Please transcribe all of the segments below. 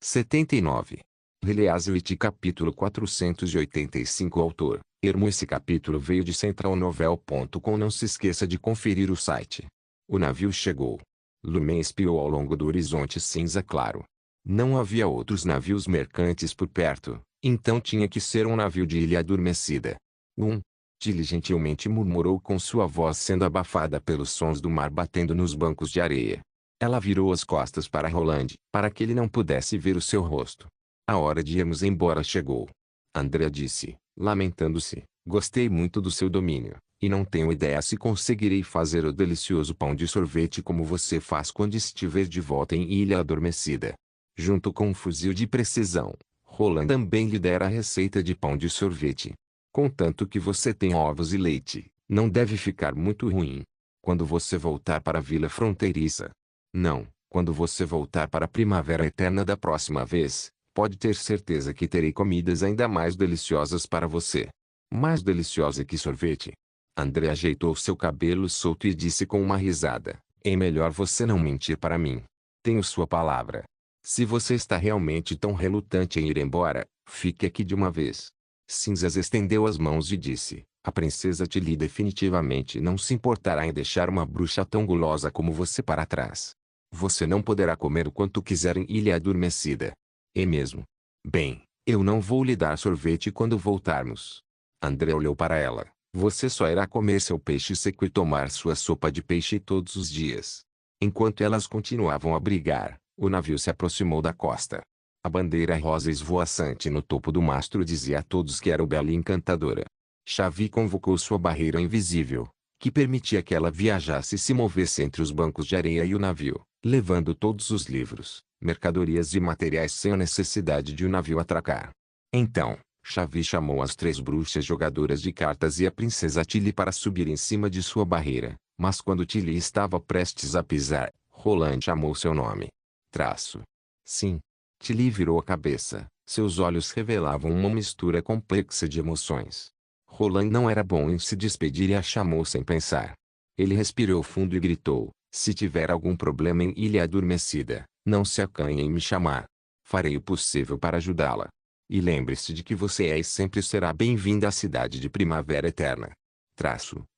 79. Release capítulo 485. Autor: Ermo. Esse capítulo veio de centralnovel.com. Não se esqueça de conferir o site. O navio chegou. Lumen espiou ao longo do horizonte cinza claro. Não havia outros navios mercantes por perto, então tinha que ser um navio de ilha adormecida. Tilly gentilmente murmurou com sua voz sendo abafada pelos sons do mar batendo nos bancos de areia. Ela virou as costas para Roland, para que ele não pudesse ver o seu rosto. A hora de irmos embora chegou. Andrea disse, lamentando-se, gostei muito do seu domínio, e não tenho ideia se conseguirei fazer o delicioso pão de sorvete como você faz quando estiver de volta em Ilha Adormecida. Junto com um fuzil de precisão, Roland também lhe dera a receita de pão de sorvete. Contanto que você tenha ovos e leite, não deve ficar muito ruim. Quando você voltar para a vila fronteiriça. Não, quando você voltar para a Primavera Eterna da próxima vez, pode ter certeza que terei comidas ainda mais deliciosas para você. Mais deliciosa que sorvete? André ajeitou seu cabelo solto e disse com uma risada, é melhor você não mentir para mim. Tenho sua palavra. Se você está realmente tão relutante em ir embora, fique aqui de uma vez. Cinzas estendeu as mãos e disse, a princesa Tilly definitivamente não se importará em deixar uma bruxa tão gulosa como você para trás. Você não poderá comer o quanto quiser em Ilha Adormecida. É mesmo? Bem, eu não vou lhe dar sorvete quando voltarmos. André olhou para ela. Você só irá comer seu peixe seco e tomar sua sopa de peixe todos os dias. Enquanto elas continuavam a brigar, o navio se aproximou da costa. A bandeira rosa esvoaçante no topo do mastro dizia a todos que era bela e encantadora. Xavi convocou sua barreira invisível, que permitia que ela viajasse e se movesse entre os bancos de areia e o navio, levando todos os livros, mercadorias e materiais sem a necessidade de o navio atracar. Então, Xavi chamou as 3 bruxas jogadoras de cartas e a princesa Tilly para subir em cima de sua barreira, mas quando Tilly estava prestes a pisar, Roland chamou seu nome. Sim. Tilly virou a cabeça, seus olhos revelavam uma mistura complexa de emoções. Roland não era bom em se despedir e a chamou sem pensar. Ele respirou fundo e gritou, se tiver algum problema em Ilha Adormecida, não se acanhe em me chamar. Farei o possível para ajudá-la. E lembre-se de que você é e sempre será bem-vinda à cidade de Primavera Eterna.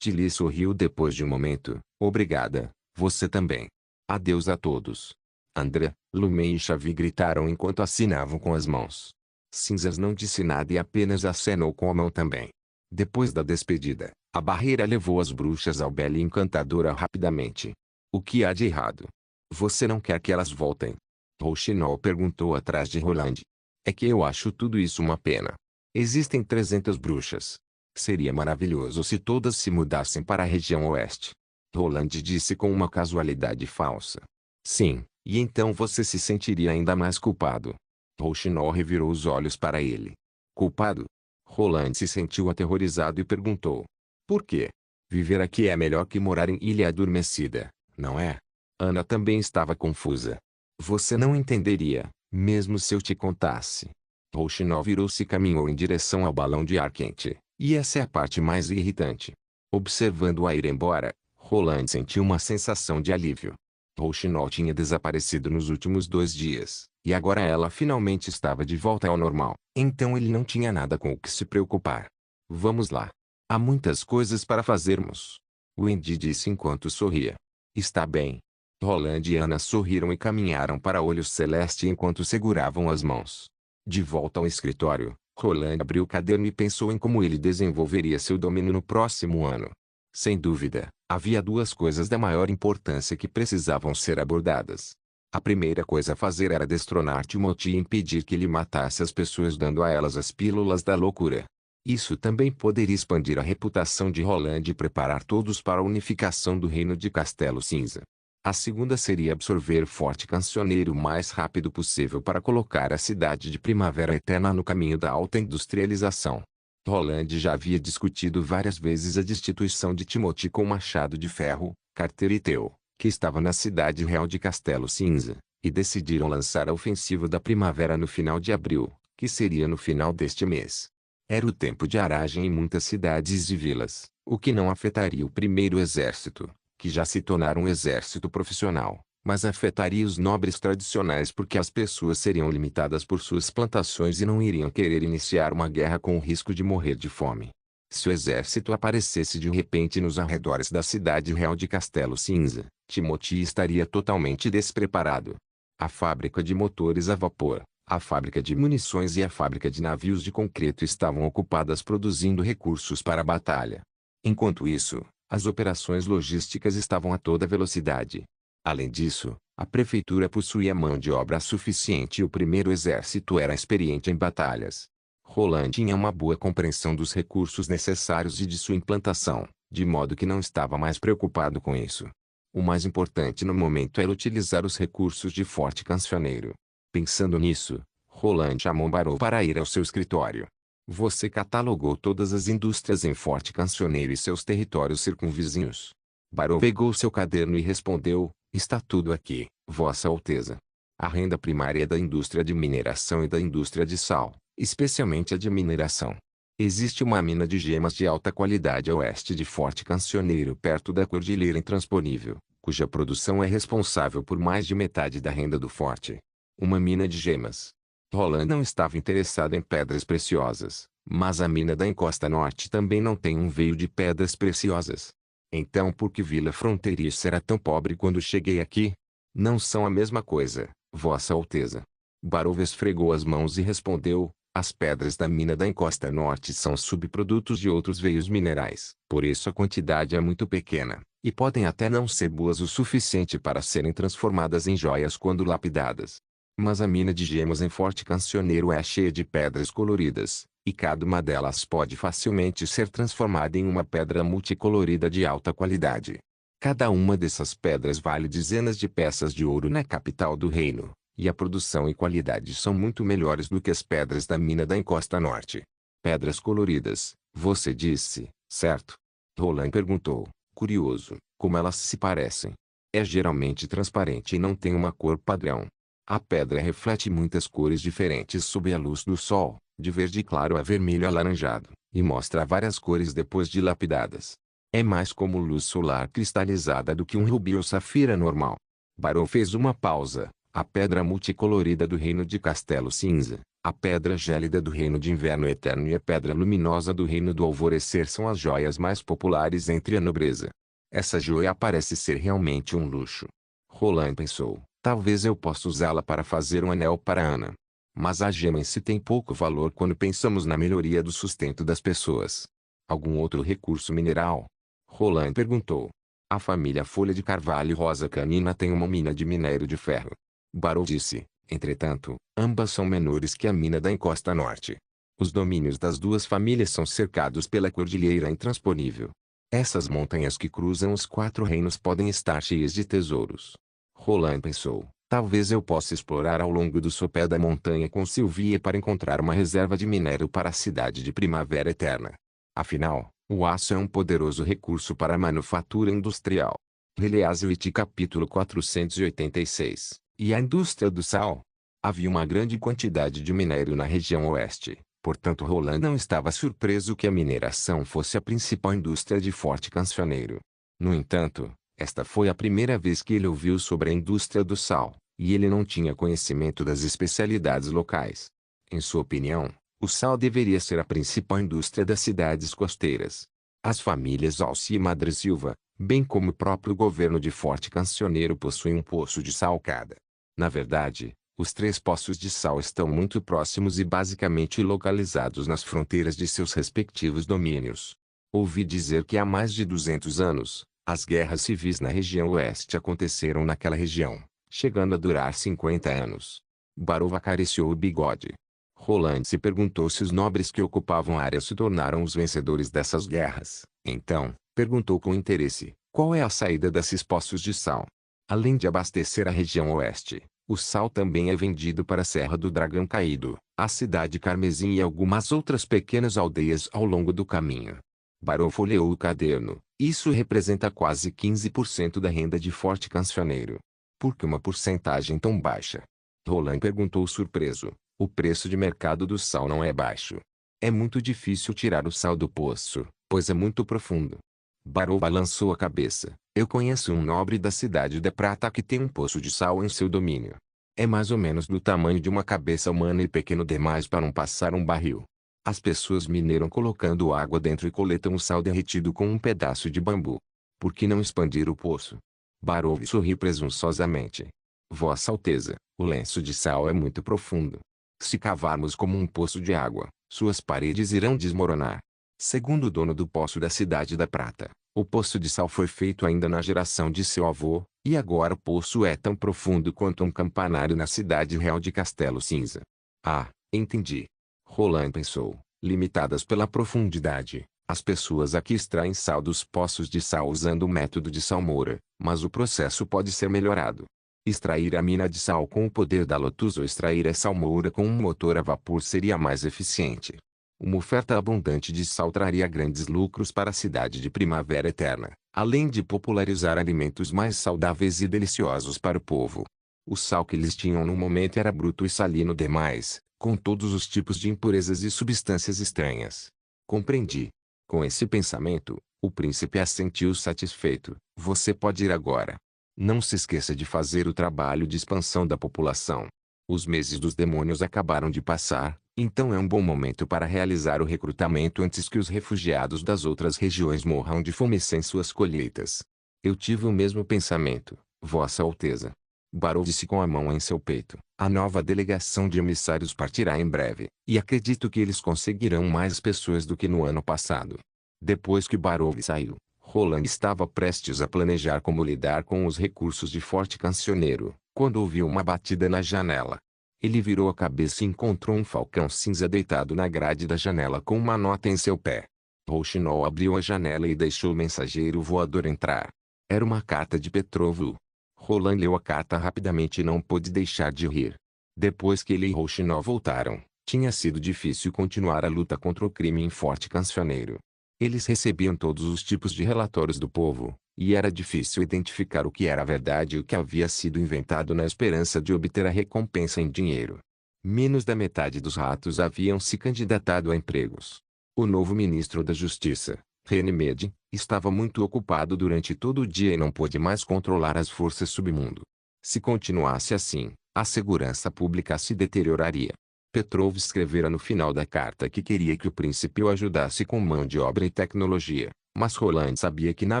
Tilly sorriu depois de um momento, obrigada, você também. Adeus a todos. André, Lumen e Xavi gritaram enquanto assinavam com as mãos. Cinzas não disse nada e apenas acenou com a mão também. Depois da despedida, a barreira levou as bruxas ao bela e encantadora rapidamente. O que há de errado? Você não quer que elas voltem? Rouxinol perguntou atrás de Roland. É que eu acho tudo isso uma pena. Existem 300 bruxas. Seria maravilhoso se todas se mudassem para a região oeste. Roland disse com uma casualidade falsa. Sim. E então você se sentiria ainda mais culpado. Rouxinol revirou os olhos para ele. Culpado? Roland se sentiu aterrorizado e perguntou. Por quê? Viver aqui é melhor que morar em Ilha Adormecida, não é? Ana também estava confusa. Você não entenderia, mesmo se eu te contasse. Rouxinol virou-se e caminhou em direção ao balão de ar quente, e essa é a parte mais irritante. Observando-a ir embora, Roland sentiu uma sensação de alívio. Rouxinol tinha desaparecido nos últimos 2 dias, e agora ela finalmente estava de volta ao normal, então ele não tinha nada com o que se preocupar. Vamos lá. Há muitas coisas para fazermos. Wendy disse enquanto sorria. Está bem. Roland e Ana sorriram e caminharam para Olho Celeste enquanto seguravam as mãos. De volta ao escritório, Roland abriu o caderno e pensou em como ele desenvolveria seu domínio no próximo ano. Sem dúvida, havia 2 coisas da maior importância que precisavam ser abordadas. A primeira coisa a fazer era destronar Timothy e impedir que ele matasse as pessoas dando a elas as pílulas da loucura. Isso também poderia expandir a reputação de Roland e preparar todos para a unificação do reino de Castelo Cinza. A segunda seria absorver Forte Cancioneiro o mais rápido possível para colocar a cidade de Primavera Eterna no caminho da alta industrialização. Roland já havia discutido várias vezes a destituição de Timothy com Machado de Ferro, Carter e Theo, que estava na cidade real de Castelo Cinza, e decidiram lançar a ofensiva da primavera no final de abril, que seria no final deste mês. Era o tempo de aragem em muitas cidades e vilas, o que não afetaria o primeiro exército, que já se tornara um exército profissional, mas afetaria os nobres tradicionais porque as pessoas seriam limitadas por suas plantações e não iriam querer iniciar uma guerra com o risco de morrer de fome. Se o exército aparecesse de repente nos arredores da cidade real de Castelo Cinza, Timothy estaria totalmente despreparado. A fábrica de motores a vapor, a fábrica de munições e a fábrica de navios de concreto estavam ocupadas produzindo recursos para a batalha. Enquanto isso, as operações logísticas estavam a toda velocidade. Além disso, a prefeitura possuía mão de obra suficiente e o primeiro exército era experiente em batalhas. Roland tinha uma boa compreensão dos recursos necessários e de sua implantação, de modo que não estava mais preocupado com isso. O mais importante no momento era utilizar os recursos de Forte Cancioneiro. Pensando nisso, Roland chamou Barrow para ir ao seu escritório. Você catalogou todas as indústrias em Forte Cancioneiro e seus territórios circunvizinhos. Barrow pegou seu caderno e respondeu, está tudo aqui, Vossa Alteza. A renda primária é da indústria de mineração e da indústria de sal, especialmente a de mineração. Existe uma mina de gemas de alta qualidade a oeste de Forte Cancioneiro perto da Cordilheira Intransponível, cuja produção é responsável por mais de metade da renda do forte. Uma mina de gemas. Roland não estava interessado em pedras preciosas, mas a mina da encosta norte também não tem um veio de pedras preciosas. Então por que Vila Fronteiriça era tão pobre quando cheguei aqui? Não são a mesma coisa, Vossa Alteza. Barrow esfregou as mãos e respondeu, as pedras da mina da encosta norte são subprodutos de outros veios minerais, por isso a quantidade é muito pequena, e podem até não ser boas o suficiente para serem transformadas em joias quando lapidadas. Mas a mina de gemas em Forte Cancioneiro é cheia de pedras coloridas, e cada uma delas pode facilmente ser transformada em uma pedra multicolorida de alta qualidade. Cada uma dessas pedras vale dezenas de peças de ouro na capital do reino, e a produção e qualidade são muito melhores do que as pedras da mina da encosta norte. Pedras coloridas, você disse, certo? Roland perguntou, curioso, como elas se parecem. É geralmente transparente e não tem uma cor padrão. A pedra reflete muitas cores diferentes sob a luz do sol, de verde claro a vermelho alaranjado, e mostra várias cores depois de lapidadas. É mais como luz solar cristalizada do que um rubi ou safira normal. Barrow fez uma pausa. A pedra multicolorida do reino de Castelo Cinza, a pedra gélida do reino de Inverno Eterno e a pedra luminosa do reino do Alvorecer são as joias mais populares entre a nobreza. Essa joia parece ser realmente um luxo. Roland pensou, talvez eu possa usá-la para fazer um anel para Ana. Mas a gema em si tem pouco valor quando pensamos na melhoria do sustento das pessoas. Algum outro recurso mineral? Roland perguntou. A família Folha de Carvalho Rosa Canina tem uma mina de minério de ferro. Barrow disse, entretanto, ambas são menores que a mina da encosta norte. Os domínios das duas famílias são cercados pela Cordilheira Intransponível. Essas montanhas que cruzam os 4 reinos podem estar cheias de tesouros. Roland pensou, talvez eu possa explorar ao longo do sopé da montanha com Sylvia para encontrar uma reserva de minério para a cidade de Primavera Eterna. Afinal, o aço é um poderoso recurso para a manufatura industrial. Release capítulo 486. E a indústria do sal? Havia uma grande quantidade de minério na região oeste, portanto Roland não estava surpreso que a mineração fosse a principal indústria de Forte Cancioneiro. No entanto, esta foi a primeira vez que ele ouviu sobre a indústria do sal, e ele não tinha conhecimento das especialidades locais. Em sua opinião, o sal deveria ser a principal indústria das cidades costeiras. As famílias Alce e Madre Silva, bem como o próprio governo de Forte Cancioneiro possuem um poço de sal cada. Na verdade, os 3 poços de sal estão muito próximos e basicamente localizados nas fronteiras de seus respectivos domínios. Ouvi dizer que há mais de 200 anos, as guerras civis na região oeste aconteceram naquela região, chegando a durar 50 anos. Barrow acariciou o bigode. Roland se perguntou se os nobres que ocupavam a área se tornaram os vencedores dessas guerras. Então, perguntou com interesse, qual é a saída desses poços de sal? Além de abastecer a região oeste, o sal também é vendido para a Serra do Dragão Caído, a cidade Carmesim e algumas outras pequenas aldeias ao longo do caminho. Barrow folheou o caderno. Isso representa quase 15% da renda de Forte Cancioneiro. Por que uma porcentagem tão baixa? Roland perguntou surpreso. O preço de mercado do sal não é baixo. É muito difícil tirar o sal do poço, pois é muito profundo. Barrow balançou a cabeça. Eu conheço um nobre da cidade de Prata que tem um poço de sal em seu domínio. É mais ou menos do tamanho de uma cabeça humana e pequeno demais para passar um barril. As pessoas mineiram colocando água dentro e coletam o sal derretido com um pedaço de bambu. Por que não expandir o poço? Barov sorriu presunçosamente. Vossa Alteza, o lenço de sal é muito profundo. Se cavarmos como um poço de água, suas paredes irão desmoronar. Segundo o dono do poço da cidade da Prata, o poço de sal foi feito ainda na geração de seu avô, e agora o poço é tão profundo quanto um campanário na cidade real de Castelo Cinza. Ah, entendi. Roland pensou, limitadas pela profundidade. As pessoas aqui extraem sal dos poços de sal usando o método de salmoura, mas o processo pode ser melhorado. Extrair a mina de sal com o poder da Lotus ou extrair a salmoura com um motor a vapor seria mais eficiente. Uma oferta abundante de sal traria grandes lucros para a cidade de Primavera Eterna, além de popularizar alimentos mais saudáveis e deliciosos para o povo. O sal que eles tinham no momento era bruto e salino demais, com todos os tipos de impurezas e substâncias estranhas. Compreendi. Com esse pensamento, o príncipe assentiu satisfeito. Você pode ir agora. Não se esqueça de fazer o trabalho de expansão da população. Os meses dos demônios acabaram de passar, então é um bom momento para realizar o recrutamento antes que os refugiados das outras regiões morram de fome sem suas colheitas. Eu tive o mesmo pensamento, Vossa Alteza. Barov disse com a mão em seu peito. A nova delegação de emissários partirá em breve, e acredito que eles conseguirão mais pessoas do que no ano passado. Depois que Barov saiu, Roland estava prestes a planejar como lidar com os recursos de Forte Cancioneiro, quando ouviu uma batida na janela. Ele virou a cabeça e encontrou um falcão cinza deitado na grade da janela com uma nota em seu pé. Rouxinol abriu a janela e deixou o mensageiro voador entrar. Era uma carta de Petrovo. Roland leu a carta rapidamente e não pôde deixar de rir. Depois que ele e Rouxinol voltaram, tinha sido difícil continuar a luta contra o crime em Forte Cancioneiro. Eles recebiam todos os tipos de relatórios do povo, e era difícil identificar o que era verdade e o que havia sido inventado na esperança de obter a recompensa em dinheiro. Menos da metade dos ratos haviam se candidatado a empregos. O novo ministro da Justiça, René Mede, estava muito ocupado durante todo o dia e não pôde mais controlar as forças submundo. Se continuasse assim, a segurança pública se deterioraria. Petrov escrevera no final da carta que queria que o príncipe o ajudasse com mão de obra e tecnologia, mas Roland sabia que na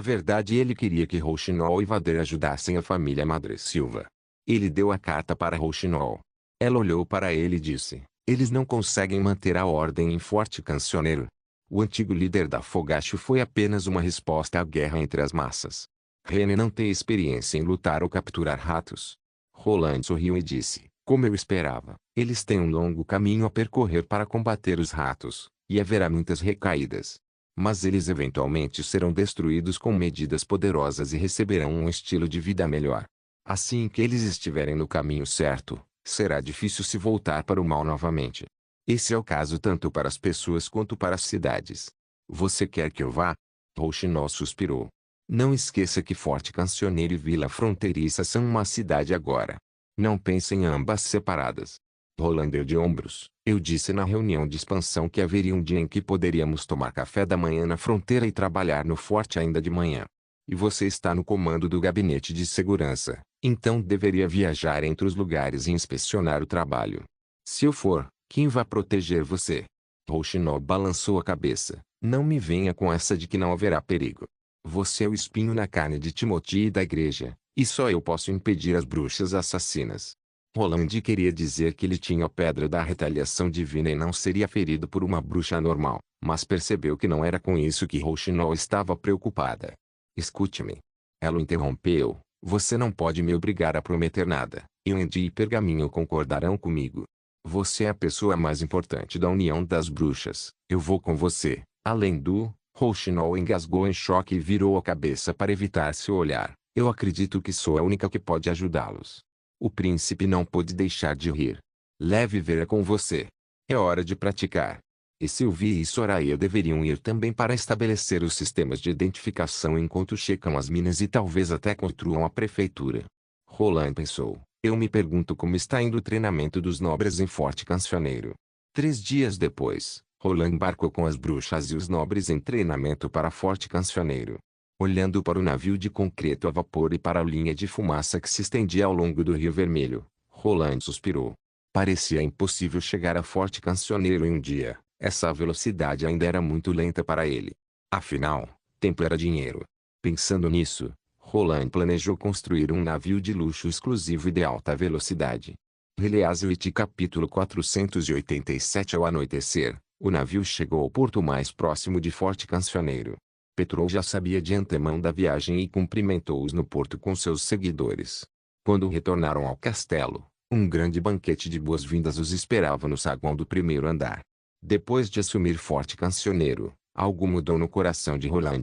verdade ele queria que Rouxinol e Vader ajudassem a família Madre Silva. Ele deu a carta para Rouxinol. Ela olhou para ele e disse, eles não conseguem manter a ordem em Forte Cancioneiro. O antigo líder da Fogacho foi apenas uma resposta à guerra entre as massas. René não tem experiência em lutar ou capturar ratos. Roland sorriu e disse, como eu esperava, eles têm um longo caminho a percorrer para combater os ratos, e haverá muitas recaídas. Mas eles eventualmente serão destruídos com medidas poderosas e receberão um estilo de vida melhor. Assim que eles estiverem no caminho certo, será difícil se voltar para o mal novamente. Esse é o caso tanto para as pessoas quanto para as cidades. Você quer que eu vá? Rouxinol suspirou. Não esqueça que Forte Cancioneiro e Vila Fronteiriça são uma cidade agora. Não pense em ambas separadas. Roland deu de ombros. Eu disse na reunião de expansão que haveria um dia em que poderíamos tomar café da manhã na fronteira e trabalhar no forte ainda de manhã. E você está no comando do gabinete de segurança, então deveria viajar entre os lugares e inspecionar o trabalho. Se eu for, quem vai proteger você? Rouxinol balançou a cabeça. Não me venha com essa de que não haverá perigo. Você é o espinho na carne de Timothy e da igreja, e só eu posso impedir as bruxas assassinas. Roland queria dizer que ele tinha a pedra da retaliação divina e não seria ferido por uma bruxa normal, mas percebeu que não era com isso que Rouxinol estava preocupada. Escute-me. Ela o interrompeu. Você não pode me obrigar a prometer nada. Andy e Pergaminho concordarão comigo. Você é a pessoa mais importante da União das Bruxas. Eu vou com você. Além do... Rouxinol engasgou em choque e virou a cabeça para evitar seu olhar. Eu acredito que sou a única que pode ajudá-los. O príncipe não pôde deixar de rir. Leve Vera com você. É hora de praticar. E Sylvie e Soraya deveriam ir também para estabelecer os sistemas de identificação enquanto checam as minas e talvez até construam a prefeitura. Roland pensou. Eu me pergunto como está indo o treinamento dos nobres em Forte Cancioneiro. 3 dias depois, Roland embarcou com as bruxas e os nobres em treinamento para Forte Cancioneiro. Olhando para o navio de concreto a vapor e para a linha de fumaça que se estendia ao longo do Rio Vermelho, Roland suspirou. Parecia impossível chegar a Forte Cancioneiro em um dia. Essa velocidade ainda era muito lenta para ele. Afinal, tempo era dinheiro. Pensando nisso, Roland planejou construir um navio de luxo exclusivo e de alta velocidade. Release capítulo 487. Ao anoitecer, o navio chegou ao porto mais próximo de Forte Cancioneiro. Petrov já sabia de antemão da viagem e cumprimentou-os no porto com seus seguidores. Quando retornaram ao castelo, um grande banquete de boas-vindas os esperava no saguão do primeiro andar. Depois de assumir Forte Cancioneiro, algo mudou no coração de Roland.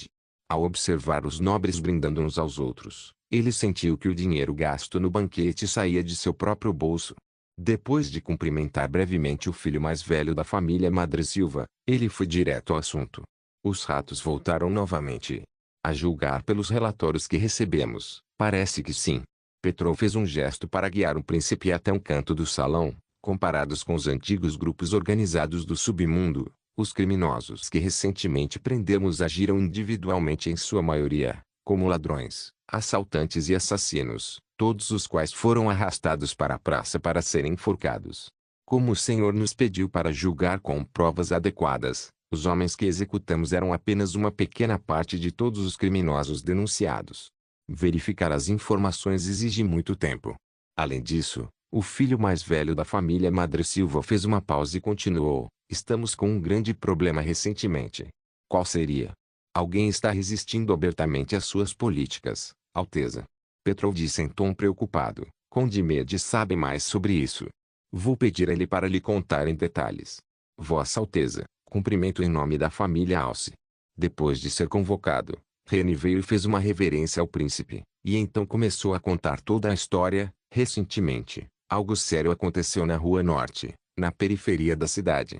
Ao observar os nobres brindando uns aos outros, ele sentiu que o dinheiro gasto no banquete saía de seu próprio bolso. Depois de cumprimentar brevemente o filho mais velho da família Madresilva, ele foi direto ao assunto. Os ratos voltaram novamente. A julgar pelos relatórios que recebemos, parece que sim. Petrov fez um gesto para guiar o príncipe até um canto do salão. Comparados com os antigos grupos organizados do submundo, os criminosos que recentemente prendemos agiram individualmente em sua maioria, como ladrões, assaltantes e assassinos, todos os quais foram arrastados para a praça para serem enforcados. Como o Senhor nos pediu para julgar com provas adequadas, os homens que executamos eram apenas uma pequena parte de todos os criminosos denunciados. Verificar as informações exige muito tempo. Além disso, o filho mais velho da família Madresilva fez uma pausa e continuou: estamos com um grande problema recentemente. Qual seria? Alguém está resistindo abertamente às suas políticas, Alteza. Petrov disse em tom preocupado. Conde sabe mais sobre isso. Vou pedir a ele para lhe contar em detalhes. Vossa Alteza, cumprimento em nome da família Alce. Depois de ser convocado, Rene veio e fez uma reverência ao príncipe, e então começou a contar toda a história. Recentemente, algo sério aconteceu na Rua Norte, na periferia da cidade.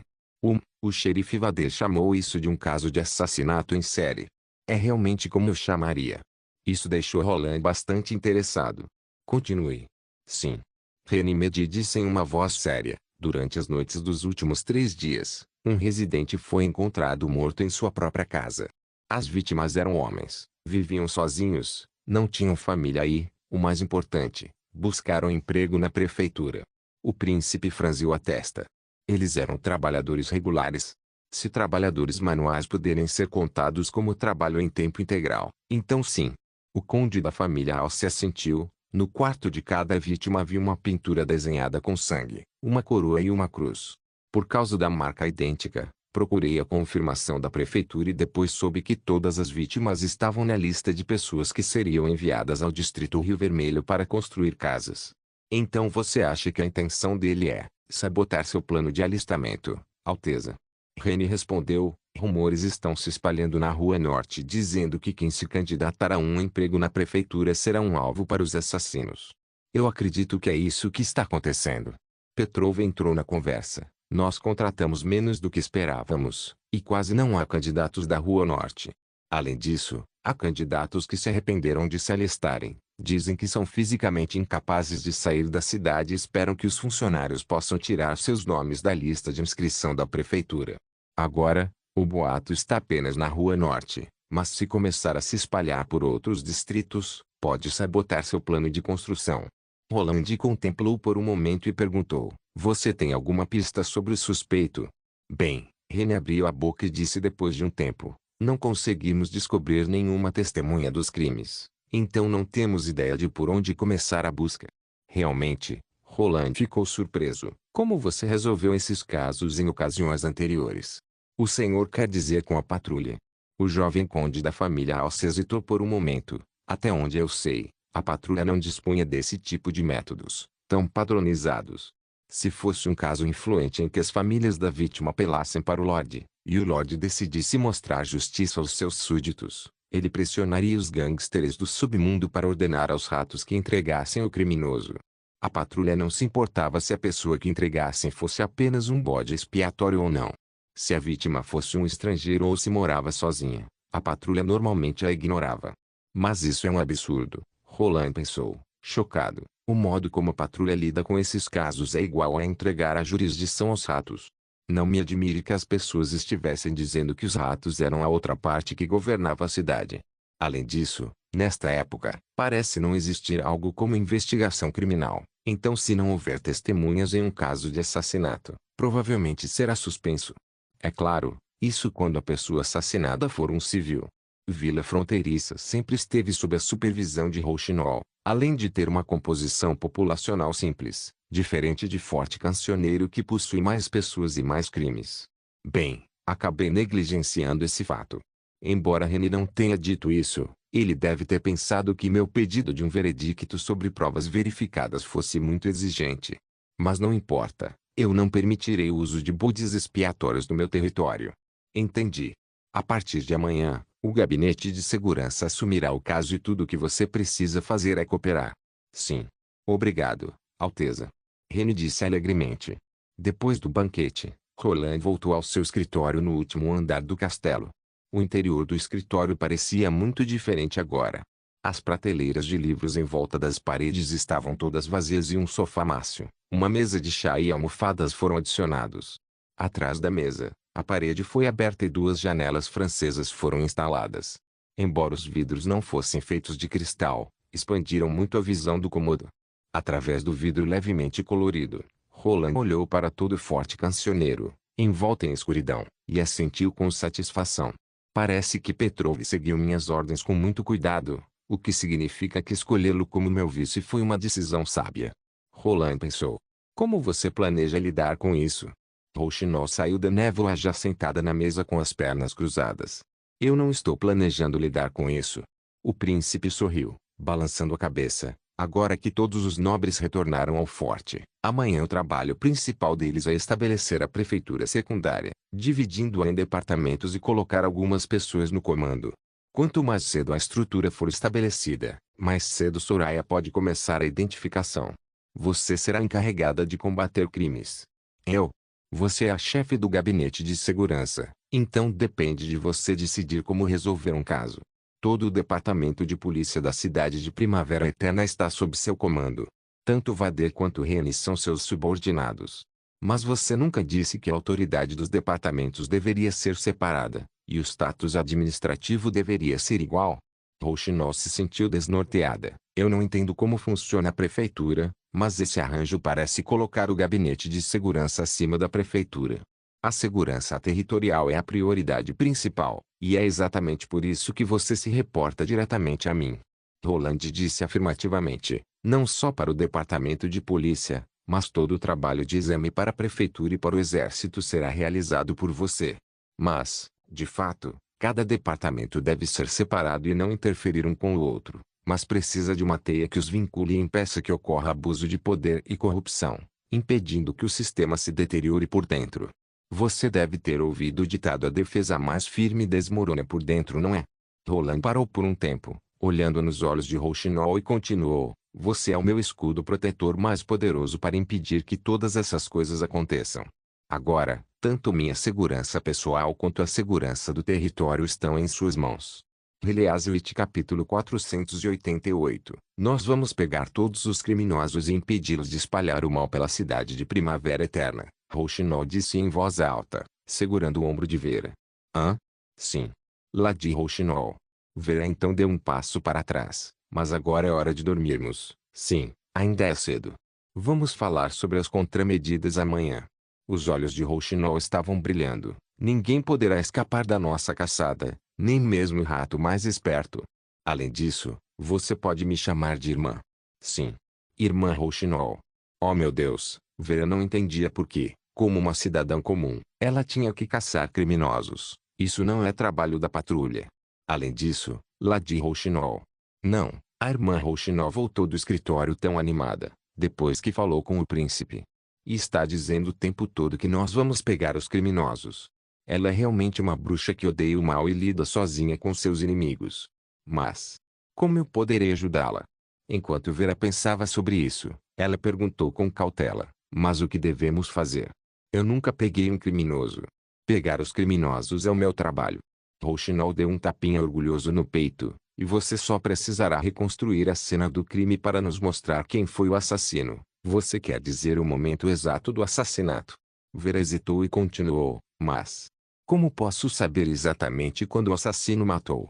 O xerife Vader chamou isso de um caso de assassinato em série. É realmente como eu chamaria. Isso deixou Roland bastante interessado. Continue. Sim. Rene disse em uma voz séria. Durante as noites dos últimos 3 dias, um residente foi encontrado morto em sua própria casa. As vítimas eram homens, viviam sozinhos, não tinham família e, o mais importante, buscaram emprego na prefeitura. O príncipe franziu a testa. Eles eram trabalhadores regulares. Se trabalhadores manuais puderem ser contados como trabalho em tempo integral, então sim. O conde da família Alce assentiu. No quarto de cada vítima havia uma pintura desenhada com sangue, uma coroa e uma cruz. Por causa da marca idêntica, procurei a confirmação da prefeitura e depois soube que todas as vítimas estavam na lista de pessoas que seriam enviadas ao distrito Rio Vermelho para construir casas. Então você acha que a intenção dele é sabotar seu plano de alistamento, Alteza? Rene respondeu: rumores estão se espalhando na Rua Norte dizendo que quem se candidatar a um emprego na prefeitura será um alvo para os assassinos. Eu acredito que é isso que está acontecendo. Petrov entrou na conversa. Nós contratamos menos do que esperávamos, e quase não há candidatos da Rua Norte. Além disso, há candidatos que se arrependeram de se alistarem, dizem que são fisicamente incapazes de sair da cidade e esperam que os funcionários possam tirar seus nomes da lista de inscrição da prefeitura. Agora, o boato está apenas na Rua Norte, mas se começar a se espalhar por outros distritos, pode sabotar seu plano de construção. Roland contemplou por um momento e perguntou: você tem alguma pista sobre o suspeito? Bem, Rene abriu a boca e disse depois de um tempo: não conseguimos descobrir nenhuma testemunha dos crimes, então não temos ideia de por onde começar a busca. Realmente, Roland ficou surpreso. Como você resolveu esses casos em ocasiões anteriores? O senhor quer dizer com a patrulha? O jovem conde da família Alce hesitou por um momento. Até onde eu sei, a patrulha não dispunha desse tipo de métodos, tão padronizados. Se fosse um caso influente em que as famílias da vítima apelassem para o Lorde, e o Lorde decidisse mostrar justiça aos seus súditos, ele pressionaria os gangsters do submundo para ordenar aos ratos que entregassem o criminoso. A patrulha não se importava se a pessoa que entregassem fosse apenas um bode expiatório ou não. Se a vítima fosse um estrangeiro ou se morava sozinha, a patrulha normalmente a ignorava. Mas isso é um absurdo, Roland pensou, chocado. O modo como a patrulha lida com esses casos é igual a entregar a jurisdição aos ratos. Não me admire que as pessoas estivessem dizendo que os ratos eram a outra parte que governava a cidade. Além disso, nesta época, parece não existir algo como investigação criminal. Então, se não houver testemunhas em um caso de assassinato, provavelmente será suspenso. É claro, isso quando a pessoa assassinada for um civil. Vila Fronteiriça sempre esteve sob a supervisão de Rouxinol, além de ter uma composição populacional simples, diferente de Forte Cancioneiro que possui mais pessoas e mais crimes. Bem, acabei negligenciando esse fato. Embora Reni não tenha dito isso, ele deve ter pensado que meu pedido de um veredicto sobre provas verificadas fosse muito exigente. Mas não importa, eu não permitirei o uso de bodes expiatórios no meu território. Entendi. A partir de amanhã, o gabinete de segurança assumirá o caso e tudo o que você precisa fazer é cooperar. Sim. Obrigado, Alteza. Reni disse alegremente. Depois do banquete, Roland voltou ao seu escritório no último andar do castelo. O interior do escritório parecia muito diferente agora. As prateleiras de livros em volta das paredes estavam todas vazias e um sofá mácio, uma mesa de chá e almofadas foram adicionados. Atrás da mesa, a parede foi aberta e duas janelas francesas foram instaladas. Embora os vidros não fossem feitos de cristal, expandiram muito a visão do cômodo. Através do vidro levemente colorido, Roland olhou para todo o Forte Cancioneiro, envolto em escuridão, e assentiu com satisfação. Parece que Petrov seguiu minhas ordens com muito cuidado, o que significa que escolhê-lo como meu vice foi uma decisão sábia. Roland pensou. Como você planeja lidar com isso? Rouxinol saiu da névoa já sentada na mesa com as pernas cruzadas. Eu não estou planejando lidar com isso. O príncipe sorriu, balançando a cabeça. Agora que todos os nobres retornaram ao forte, amanhã o trabalho principal deles é estabelecer a prefeitura secundária, dividindo-a em departamentos e colocar algumas pessoas no comando. Quanto mais cedo a estrutura for estabelecida, mais cedo Soraya pode começar a identificação. Você será encarregada de combater crimes. Eu? Você é a chefe do gabinete de segurança, então depende de você decidir como resolver um caso. Todo o departamento de polícia da cidade de Primavera Eterna está sob seu comando. Tanto Vader quanto Reni são seus subordinados. Mas você nunca disse que a autoridade dos departamentos deveria ser separada, e o status administrativo deveria ser igual. Rouxinol se sentiu desnorteada. Eu não entendo como funciona a prefeitura, mas esse arranjo parece colocar o gabinete de segurança acima da prefeitura. A segurança territorial é a prioridade principal, e é exatamente por isso que você se reporta diretamente a mim. Roland disse afirmativamente, não só para o departamento de polícia, mas todo o trabalho de exame para a prefeitura e para o exército será realizado por você. Mas, de fato, cada departamento deve ser separado e não interferir um com o outro, mas precisa de uma teia que os vincule e impeça que ocorra abuso de poder e corrupção, impedindo que o sistema se deteriore por dentro. Você deve ter ouvido o ditado: a defesa mais firme desmorona por dentro, não é? Roland parou por um tempo, olhando nos olhos de Rouxinol e continuou, você é o meu escudo protetor mais poderoso para impedir que todas essas coisas aconteçam. Agora, tanto minha segurança pessoal quanto a segurança do território estão em suas mãos. Release-it capítulo 488. Nós vamos pegar todos os criminosos e impedi-los de espalhar o mal pela cidade de Primavera Eterna. Rouxinol disse em voz alta, segurando o ombro de Vera. Hã? Sim. Lá de Rouxinol. Vera então deu um passo para trás. Mas agora é hora de dormirmos. Sim, ainda é cedo. Vamos falar sobre as contramedidas amanhã. Os olhos de Rouxinol estavam brilhando. Ninguém poderá escapar da nossa caçada, nem mesmo o rato mais esperto. Além disso, você pode me chamar de irmã. Sim. Irmã Rouxinol. Oh meu Deus, Vera não entendia por que, como uma cidadã comum, ela tinha que caçar criminosos. Isso não é trabalho da patrulha. Além disso, lá de Rouxinol. Não, a irmã Rouxinol voltou do escritório tão animada, depois que falou com o príncipe. E está dizendo o tempo todo que nós vamos pegar os criminosos. Ela é realmente uma bruxa que odeia o mal e lida sozinha com seus inimigos. Mas, como eu poderei ajudá-la? Enquanto Vera pensava sobre isso, ela perguntou com cautela, mas o que devemos fazer? Eu nunca peguei um criminoso. Pegar os criminosos é o meu trabalho. Rouxinol deu um tapinha orgulhoso no peito, e você só precisará reconstruir a cena do crime para nos mostrar quem foi o assassino. Você quer dizer o momento exato do assassinato? Vera hesitou e continuou, mas... como posso saber exatamente quando o assassino matou?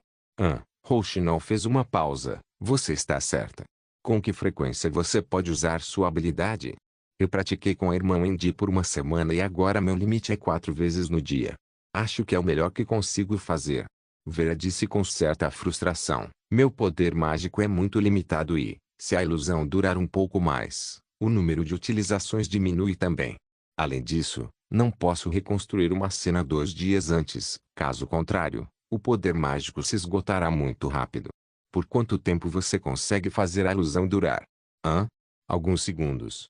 Rouxinol fez uma pausa. Você está certa. Com que frequência você pode usar sua habilidade? Eu pratiquei com a irmã Wendy por uma semana e agora meu limite é 4 vezes no dia. Acho que é o melhor que consigo fazer. Vera disse com certa frustração. Meu poder mágico é muito limitado e, se a ilusão durar um pouco mais, o número de utilizações diminui também. Além disso, não posso reconstruir uma cena 2 dias antes. Caso contrário, o poder mágico se esgotará muito rápido. Por quanto tempo você consegue fazer a ilusão durar? Alguns segundos.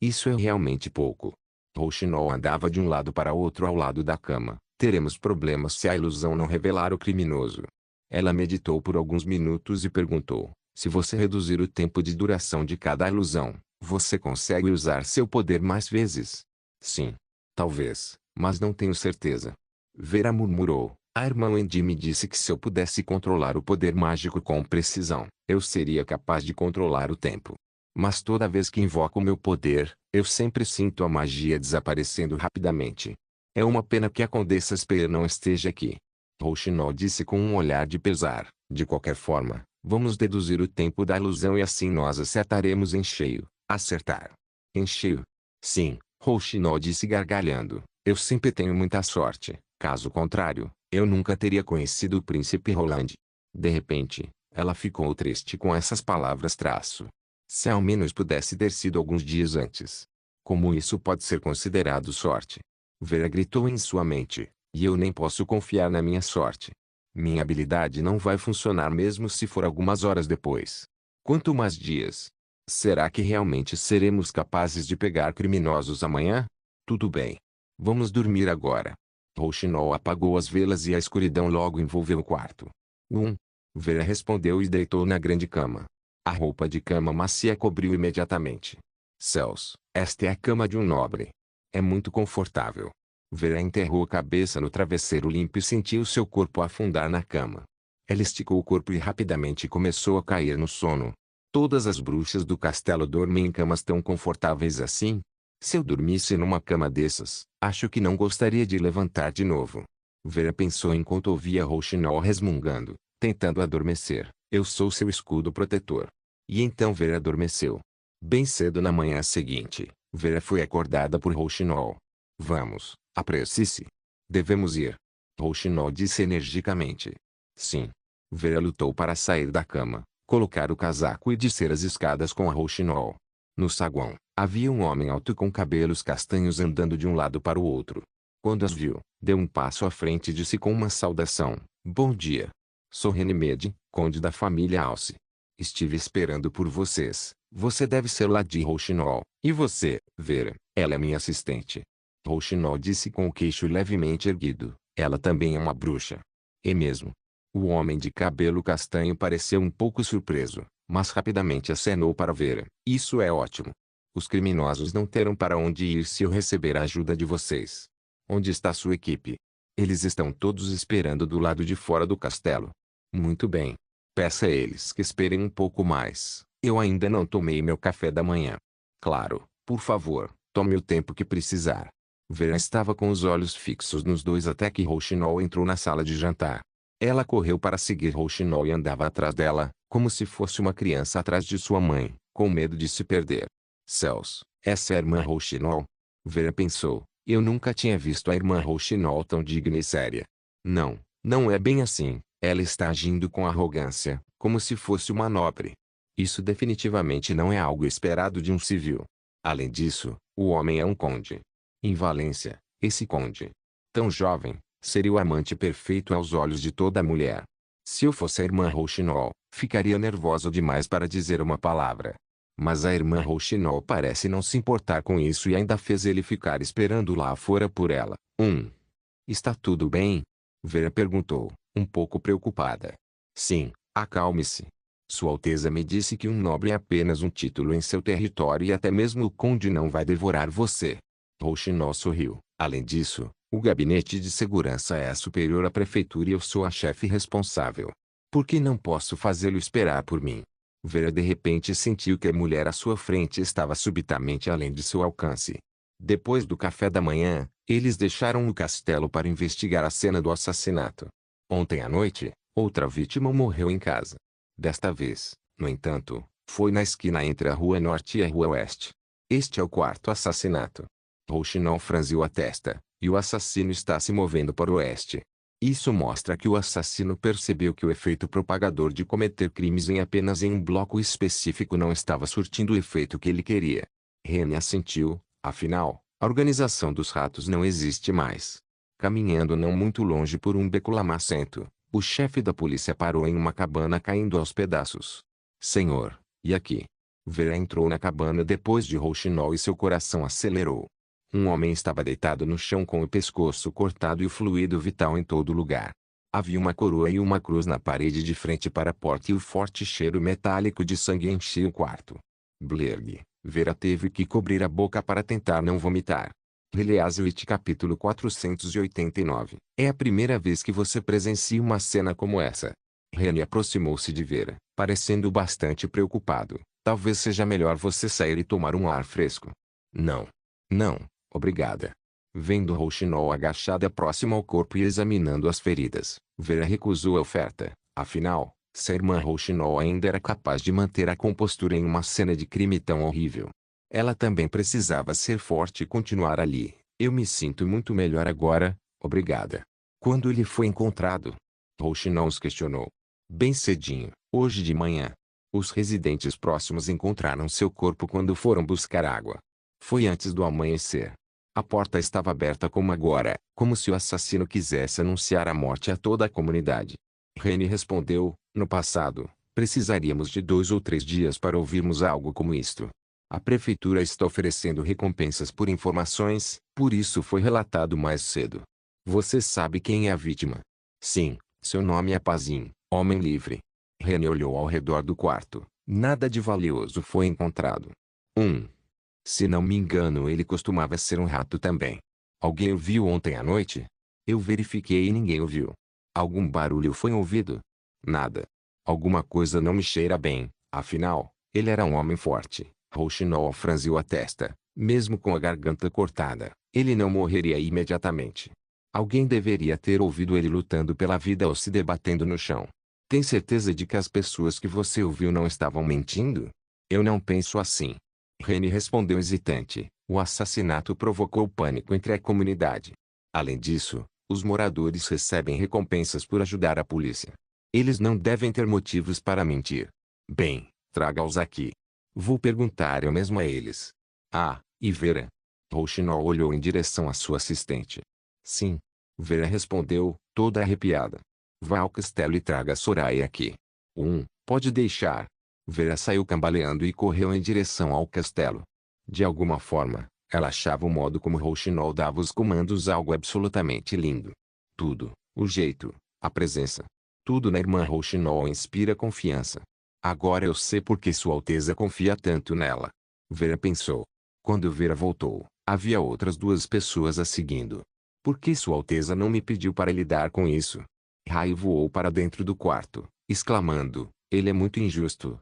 Isso é realmente pouco. Rouxinol andava de um lado para outro ao lado da cama. Teremos problemas se a ilusão não revelar o criminoso. Ela meditou por alguns minutos e perguntou: se você reduzir o tempo de duração de cada ilusão, você consegue usar seu poder mais vezes? Sim. Talvez, mas não tenho certeza. Vera murmurou. A irmã Wendy me disse que se eu pudesse controlar o poder mágico com precisão, eu seria capaz de controlar o tempo. Mas toda vez que invoco meu poder, eu sempre sinto a magia desaparecendo rapidamente. É uma pena que a Condessa Spear não esteja aqui. Rouxinol disse com um olhar de pesar. De qualquer forma, vamos deduzir o tempo da ilusão e assim nós acertaremos em cheio. Acertar. Em cheio? Sim, Rouxinol disse gargalhando. Eu sempre tenho muita sorte. Caso contrário, eu nunca teria conhecido o príncipe Roland. De repente, ela ficou triste com essas palavras. Se ao menos pudesse ter sido alguns dias antes. Como isso pode ser considerado sorte? Vera gritou em sua mente. E eu nem posso confiar na minha sorte. Minha habilidade não vai funcionar mesmo se for algumas horas depois. Quanto mais dias? Será que realmente seremos capazes de pegar criminosos amanhã? Tudo bem. Vamos dormir agora. Rouxinol apagou as velas e a escuridão logo envolveu o quarto. Vera respondeu e deitou na grande cama. A roupa de cama macia cobriu imediatamente. Céus, esta é a cama de um nobre. É muito confortável. Vera enterrou a cabeça no travesseiro limpo e sentiu seu corpo afundar na cama. Ela esticou o corpo e rapidamente começou a cair no sono. Todas as bruxas do castelo dormem em camas tão confortáveis assim? Se eu dormisse numa cama dessas, acho que não gostaria de levantar de novo. Vera pensou enquanto ouvia Rouxinol resmungando, tentando adormecer. Eu sou seu escudo protetor. E então Vera adormeceu. Bem cedo na manhã seguinte, Vera foi acordada por Rouxinol. Vamos, apresse-se. Devemos ir. Rouxinol disse energicamente. Sim. Vera lutou para sair da cama, colocar o casaco e descer as escadas com a Rouxinol. No saguão, havia um homem alto com cabelos castanhos andando de um lado para o outro. Quando as viu, deu um passo à frente e disse com uma saudação: Bom dia. Sou Renimede, conde da família Alce. Estive esperando por vocês. Você deve ser Lady Rouxinol. E você, Vera, ela é minha assistente. Rouxinol disse com o queixo levemente erguido. Ela também é uma bruxa. É mesmo. O homem de cabelo castanho pareceu um pouco surpreso, mas rapidamente acenou para Vera. Isso é ótimo. Os criminosos não terão para onde ir se eu receber a ajuda de vocês. Onde está sua equipe? Eles estão todos esperando do lado de fora do castelo. Muito bem. Peça a eles que esperem um pouco mais. Eu ainda não tomei meu café da manhã. Claro, por favor, tome o tempo que precisar. Vera estava com os olhos fixos nos dois até que Rouxinol entrou na sala de jantar. Ela correu para seguir Rouxinol e andava atrás dela, como se fosse uma criança atrás de sua mãe, com medo de se perder. Céus, essa é a irmã Rouxinol? Vera pensou. Eu nunca tinha visto a irmã Rouxinol tão digna e séria. Não, não é bem assim. Ela está agindo com arrogância, como se fosse uma nobre. Isso definitivamente não é algo esperado de um civil. Além disso, o homem é um conde. Em Valência, esse conde, tão jovem, seria o amante perfeito aos olhos de toda mulher. Se eu fosse a irmã Rouxinol, ficaria nervosa demais para dizer uma palavra. Mas a irmã Rouxinol parece não se importar com isso e ainda fez ele ficar esperando lá fora por ela. Está tudo bem? Vera perguntou, um pouco preocupada. Sim, acalme-se. Sua Alteza me disse que um nobre é apenas um título em seu território e até mesmo o conde não vai devorar você. Rouxinol sorriu. Além disso, o gabinete de segurança é superior à prefeitura e eu sou a chefe responsável. Por que não posso fazê-lo esperar por mim? Vera de repente sentiu que a mulher à sua frente estava subitamente além de seu alcance. Depois do café da manhã, eles deixaram o castelo para investigar a cena do assassinato. Ontem à noite, Outra vítima morreu em casa. Desta vez, no entanto, foi na esquina entre a Rua Norte e a Rua Oeste. Este é o quarto assassinato. Rouxinol franziu a testa, e o assassino está se movendo para o oeste. Isso mostra que o assassino percebeu que o efeito propagador de cometer crimes apenas em um bloco específico não estava surtindo o efeito que ele queria. Rene assentiu, afinal, a organização dos ratos não existe mais. Caminhando não muito longe por um beco lamacento, o chefe da polícia parou em uma cabana caindo aos pedaços. Senhor, e aqui? Vera entrou na cabana depois de Rouxinol e seu coração acelerou. Um homem estava deitado no chão com o pescoço cortado e o fluido vital em todo lugar. Havia uma coroa e uma cruz na parede de frente para a porta e o forte cheiro metálico de sangue enchia o quarto. Blerg, Vera teve que cobrir a boca para tentar não vomitar. Heliaswit capítulo 489. É a primeira vez que você presencia uma cena como essa. Rene aproximou-se de Vera, parecendo bastante preocupado. Talvez seja melhor você sair e tomar um ar fresco. Não. Não, obrigada. Vendo Rouxinol agachada próximo ao corpo e examinando as feridas, Vera recusou a oferta. Afinal, se a irmã Rouxinol ainda era capaz de manter a compostura em uma cena de crime tão horrível, ela também precisava ser forte e continuar ali. Eu me sinto muito melhor agora, obrigada. Quando ele foi encontrado? Rouxinol os questionou. Bem cedinho, hoje de manhã. Os residentes próximos encontraram seu corpo quando foram buscar água. Foi antes do amanhecer. A porta estava aberta como agora, como se o assassino quisesse anunciar a morte a toda a comunidade. Rene respondeu, no passado, precisaríamos de 2 ou 3 dias para ouvirmos algo como isto. A prefeitura está oferecendo recompensas por informações, por isso foi relatado mais cedo. Você sabe quem é a vítima? Sim, seu nome é Pazin, homem livre. Rene olhou ao redor do quarto. Nada de valioso foi encontrado. Se não me engano, ele costumava ser um rato também. Alguém o viu ontem à noite? Eu verifiquei e ninguém o viu. Algum barulho foi ouvido? Nada. Alguma coisa não me cheira bem, afinal, ele era um homem forte. Rouxinol franziu a testa. Mesmo com a garganta cortada, ele não morreria imediatamente. Alguém deveria ter ouvido ele lutando pela vida ou se debatendo no chão. Tem certeza de que as pessoas que você ouviu não estavam mentindo? Eu não penso assim. Rene respondeu hesitante. O assassinato provocou pânico entre a comunidade. Além disso, os moradores recebem recompensas por ajudar a polícia. Eles não devem ter motivos para mentir. Bem, traga-os aqui. Vou perguntar eu mesmo a eles. Ah, e Vera? Rouxinol olhou em direção à sua assistente. Sim. Vera respondeu, toda arrepiada. Vá ao castelo e traga Soraya aqui. Pode deixar. Vera saiu cambaleando e correu em direção ao castelo. De alguma forma, ela achava o modo como Rouxinol dava os comandos algo absolutamente lindo. Tudo, o jeito, a presença. Tudo na irmã Rouxinol inspira confiança. Agora eu sei por que Sua Alteza confia tanto nela. Vera pensou. Quando Vera voltou, havia outras 2 pessoas a seguindo. Por que Sua Alteza não me pediu para lidar com isso? Raio voou para dentro do quarto, exclamando, ele é muito injusto.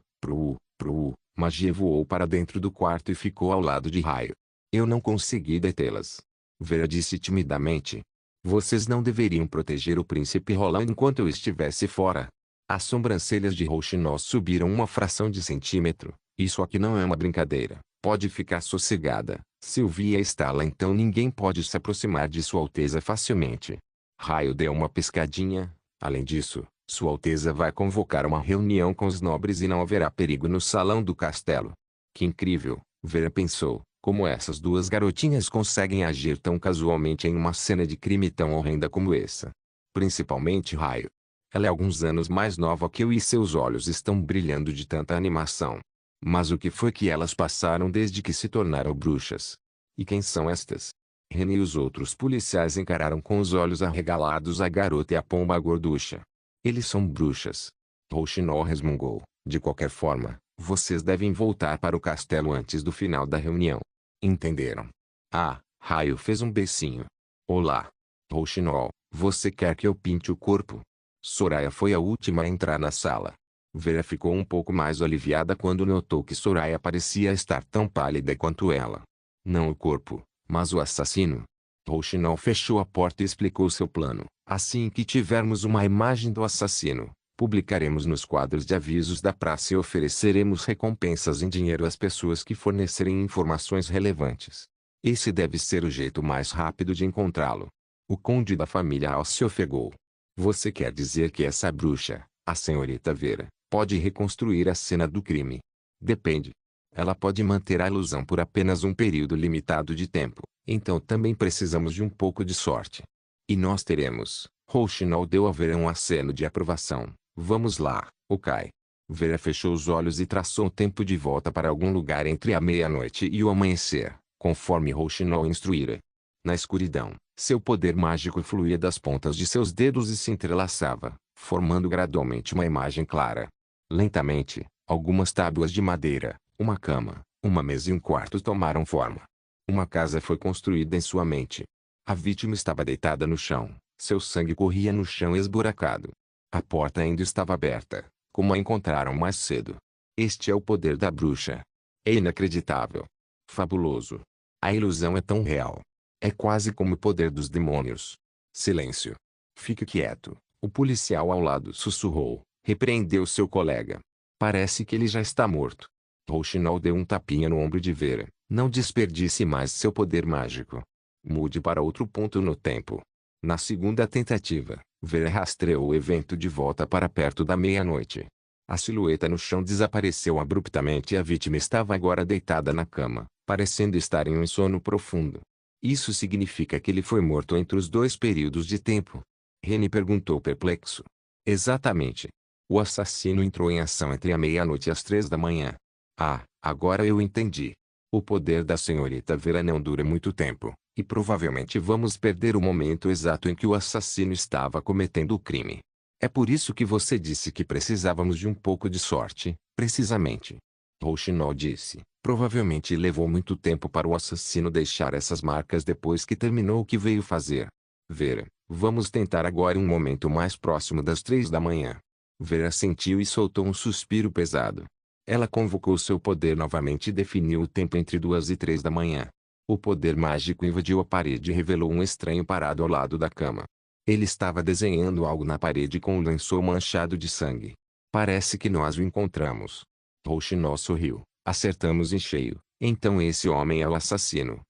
Magia voou para dentro do quarto e ficou ao lado de Raio. Eu não consegui detê-las. Vera disse timidamente. Vocês não deveriam proteger o príncipe Roland enquanto eu estivesse fora. As sobrancelhas de Rouxinol subiram uma fração de centímetro. Isso aqui não é uma brincadeira. Pode ficar sossegada. Sylvia está lá, então ninguém pode se aproximar de Sua Alteza facilmente. Raio deu uma piscadinha. Além disso, Sua Alteza vai convocar uma reunião com os nobres e não haverá perigo no salão do castelo. Que incrível, Vera pensou, como essas 2 garotinhas conseguem agir tão casualmente em uma cena de crime tão horrenda como essa. Principalmente Raio. Ela é alguns anos mais nova que eu e seus olhos estão brilhando de tanta animação. Mas o que foi que elas passaram desde que se tornaram bruxas? E quem são estas? Rene e os outros policiais encararam com os olhos arregalados a garota e a pomba gorducha. Eles são bruxas. Rouxinol resmungou. De qualquer forma, vocês devem voltar para o castelo antes do final da reunião. Entenderam? Ah, Raio fez um beicinho. Olá. Rouxinol, você quer que eu pinte o corpo? Soraya foi a última a entrar na sala. Vera ficou um pouco mais aliviada quando notou que Soraya parecia estar tão pálida quanto ela. Não o corpo, mas o assassino. Rouxinol fechou a porta e explicou seu plano. Assim que tivermos uma imagem do assassino, publicaremos nos quadros de avisos da praça e ofereceremos recompensas em dinheiro às pessoas que fornecerem informações relevantes. Esse deve ser o jeito mais rápido de encontrá-lo. O conde da família Al se ofegou. Você quer dizer que essa bruxa, a senhorita Vera, pode reconstruir a cena do crime? Depende. Ela pode manter a ilusão por apenas um período limitado de tempo, então também precisamos de um pouco de sorte. E nós teremos. Rouxinol deu a Vera um aceno de aprovação. Vamos lá, ok. Vera fechou os olhos e traçou o tempo de volta para algum lugar entre a meia-noite e o amanhecer, conforme Rouxinol instruíra. Na escuridão, seu poder mágico fluía das pontas de seus dedos e se entrelaçava, formando gradualmente uma imagem clara. Lentamente, algumas tábuas de madeira, uma cama, uma mesa e um quarto tomaram forma. Uma casa foi construída em sua mente. A vítima estava deitada no chão, seu sangue corria no chão esburacado. A porta ainda estava aberta, como a encontraram mais cedo. Este é o poder da bruxa. É inacreditável. Fabuloso. A ilusão é tão real. É quase como o poder dos demônios. Silêncio. Fique quieto, o policial ao lado sussurrou, repreendeu seu colega. Parece que ele já está morto. Rouxinol deu um tapinha no ombro de Vera. Não desperdice mais seu poder mágico. Mude para outro ponto no tempo. Na segunda tentativa, Vera rastreou o evento de volta para perto da meia-noite. A silhueta no chão desapareceu abruptamente e a vítima estava agora deitada na cama, parecendo estar em um sono profundo. Isso significa que ele foi morto entre os dois períodos de tempo? Rene perguntou perplexo. Exatamente. O assassino entrou em ação entre a meia-noite e as 3 da manhã. Ah, agora eu entendi. O poder da senhorita Vera não dura muito tempo, e provavelmente vamos perder o momento exato em que o assassino estava cometendo o crime. É por isso que você disse que precisávamos de um pouco de sorte, precisamente. Rouxinol disse. Provavelmente levou muito tempo para o assassino deixar essas marcas depois que terminou o que veio fazer. Vera, vamos tentar agora um momento mais próximo das 3 da manhã. Vera sentiu e soltou um suspiro pesado. Ela convocou seu poder novamente e definiu o tempo entre 2 e 3 da manhã. O poder mágico invadiu a parede e revelou um estranho parado ao lado da cama. Ele estava desenhando algo na parede com um lençol manchado de sangue. Parece que nós o encontramos. Rouxinol sorriu. Acertamos em cheio. Então esse homem é o assassino.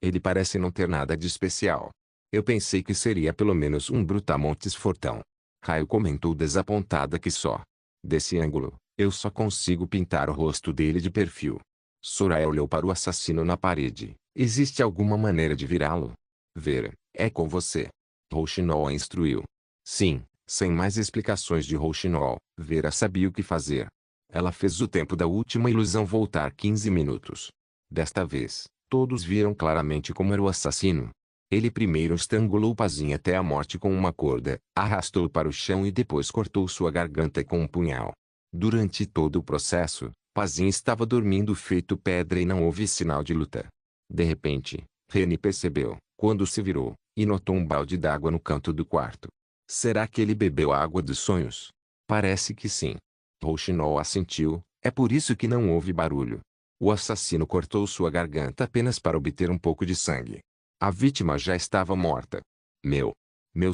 Ele parece não ter nada de especial. Eu pensei que seria pelo menos um brutamontes fortão. Raio comentou desapontada que só. Desse ângulo, eu só consigo pintar o rosto dele de perfil. Soraya olhou para o assassino na parede. Existe alguma maneira de virá-lo? Vera, é com você. Rouxinol a instruiu. Sim, sem mais explicações de Rouxinol, Vera sabia o que fazer. Ela fez o tempo da última ilusão voltar 15 minutos. Desta vez, todos viram claramente como era o assassino. Ele primeiro estrangulou Pazin até a morte com uma corda, arrastou-o para o chão e depois cortou sua garganta com um punhal. Durante todo o processo, Pazin estava dormindo feito pedra e não houve sinal de luta. De repente, Rene percebeu, quando se virou, e notou um balde d'água no canto do quarto. Será que ele bebeu a água dos sonhos? Parece que sim. Rouxinol assentiu, é por isso que não houve barulho. O assassino cortou sua garganta apenas para obter um pouco de sangue. A vítima já estava morta. Meu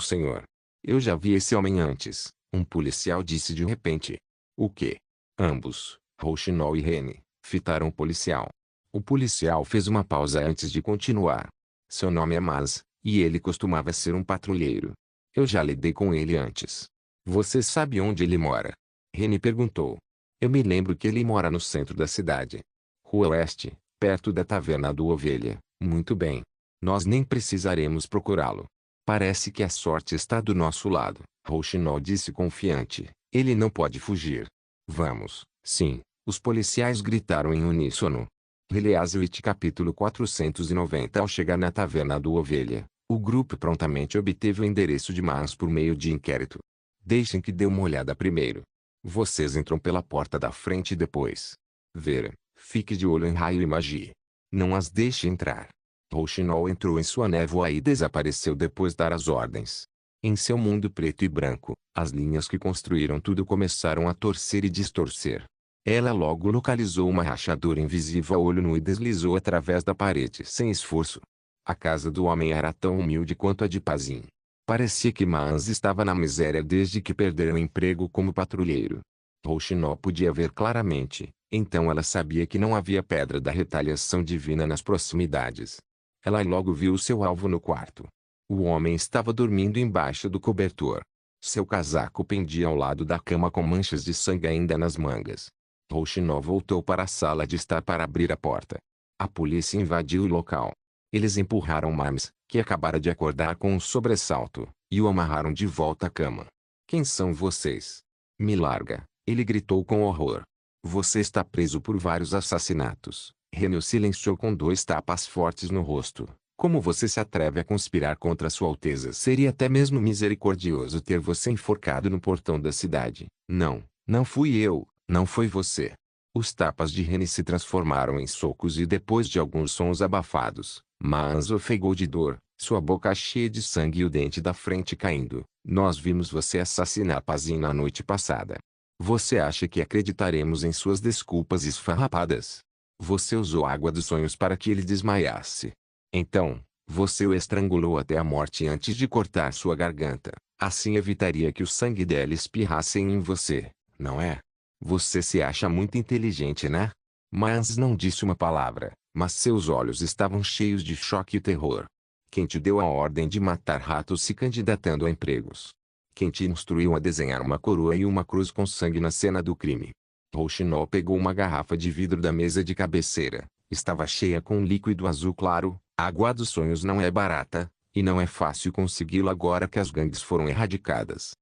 senhor. Eu já vi esse homem antes, um policial disse de repente. O quê? Ambos, Rouxinol e Rene, fitaram o policial. O policial fez uma pausa antes de continuar. Seu nome é Mas, e ele costumava ser um patrulheiro. Eu já lidei com ele antes. Você sabe onde ele mora? Rene perguntou. Eu me lembro que ele mora no centro da cidade. Rua Oeste, perto da taverna do Ovelha. Muito bem. Nós nem precisaremos procurá-lo. Parece que a sorte está do nosso lado, Rouxinol disse confiante. Ele não pode fugir. Vamos. Sim, os policiais gritaram em uníssono. Release capítulo 490. Ao chegar na taverna do Ovelha, o grupo prontamente obteve o endereço de Mas por meio de inquérito. Deixem que dê uma olhada primeiro. Vocês entram pela porta da frente depois. Vera, fique de olho em raio e magia. Não as deixe entrar. Rouxinol entrou em sua névoa e desapareceu depois de dar as ordens. Em seu mundo preto e branco, as linhas que construíram tudo começaram a torcer e distorcer. Ela logo localizou uma rachadura invisível a olho nu e deslizou através da parede sem esforço. A casa do homem era tão humilde quanto a de Pazin. Parecia que Mans estava na miséria desde que perdera o emprego como patrulheiro. Rouxinol podia ver claramente, então ela sabia que não havia pedra da retaliação divina nas proximidades. Ela logo viu seu alvo no quarto. O homem estava dormindo embaixo do cobertor. Seu casaco pendia ao lado da cama com manchas de sangue ainda nas mangas. Rouxinol voltou para a sala de estar para abrir a porta. A polícia invadiu o local. Eles empurraram Mimes, que acabara de acordar com um sobressalto, e o amarraram de volta à cama. Quem são vocês? Me larga, ele gritou com horror. Você está preso por vários assassinatos. Remy o silenciou com 2 tapas fortes no rosto. Como você se atreve a conspirar contra Sua Alteza? Seria até mesmo misericordioso ter você enforcado no portão da cidade. Não, não fui eu, não foi você. Os tapas de Remy se transformaram em socos e depois de alguns sons abafados, Mans ofegou de dor, sua boca cheia de sangue e o dente da frente caindo. Nós vimos você assassinar Pazin na noite passada. Você acha que acreditaremos em suas desculpas esfarrapadas? Você usou a água dos sonhos para que ele desmaiasse. Então, você o estrangulou até a morte antes de cortar sua garganta. Assim evitaria que o sangue dela espirrasse em você, não é? Você se acha muito inteligente, né? Mans não disse uma palavra, mas seus olhos estavam cheios de choque e terror. Quem te deu a ordem de matar ratos se candidatando a empregos? Quem te instruiu a desenhar uma coroa e uma cruz com sangue na cena do crime? Rouxinol pegou uma garrafa de vidro da mesa de cabeceira. Estava cheia com um líquido azul claro. A água dos sonhos não é barata, e não é fácil consegui-la agora que as gangues foram erradicadas.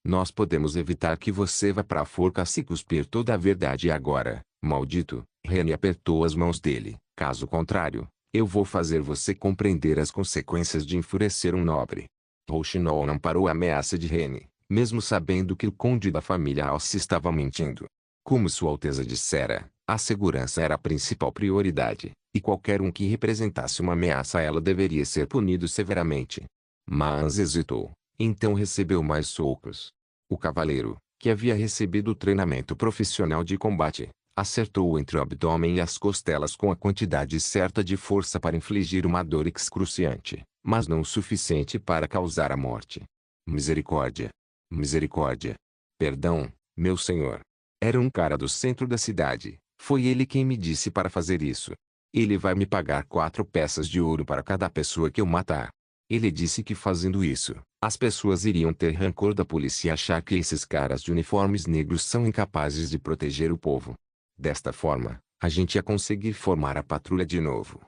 Nós podemos evitar que você vá para a forca se cuspir toda a verdade agora, maldito. Remy apertou as mãos dele. Caso contrário, eu vou fazer você compreender as consequências de enfurecer um nobre. Rouxinol não parou a ameaça de Remy, mesmo sabendo que o conde da família Alce estava mentindo. Como Sua Alteza dissera, a segurança era a principal prioridade, e qualquer um que representasse uma ameaça a ela deveria ser punido severamente. Mans hesitou, então recebeu mais socos. O cavaleiro, que havia recebido o treinamento profissional de combate, acertou entre o abdômen e as costelas com a quantidade certa de força para infligir uma dor excruciante, mas não o suficiente para causar a morte. Misericórdia! Misericórdia! Perdão, meu senhor. Era um cara do centro da cidade. Foi ele quem me disse para fazer isso. Ele vai me pagar 4 peças de ouro para cada pessoa que eu matar. Ele disse que fazendo isso, as pessoas iriam ter rancor da polícia e achar que esses caras de uniformes negros são incapazes de proteger o povo. Desta forma, a gente ia conseguir formar a patrulha de novo.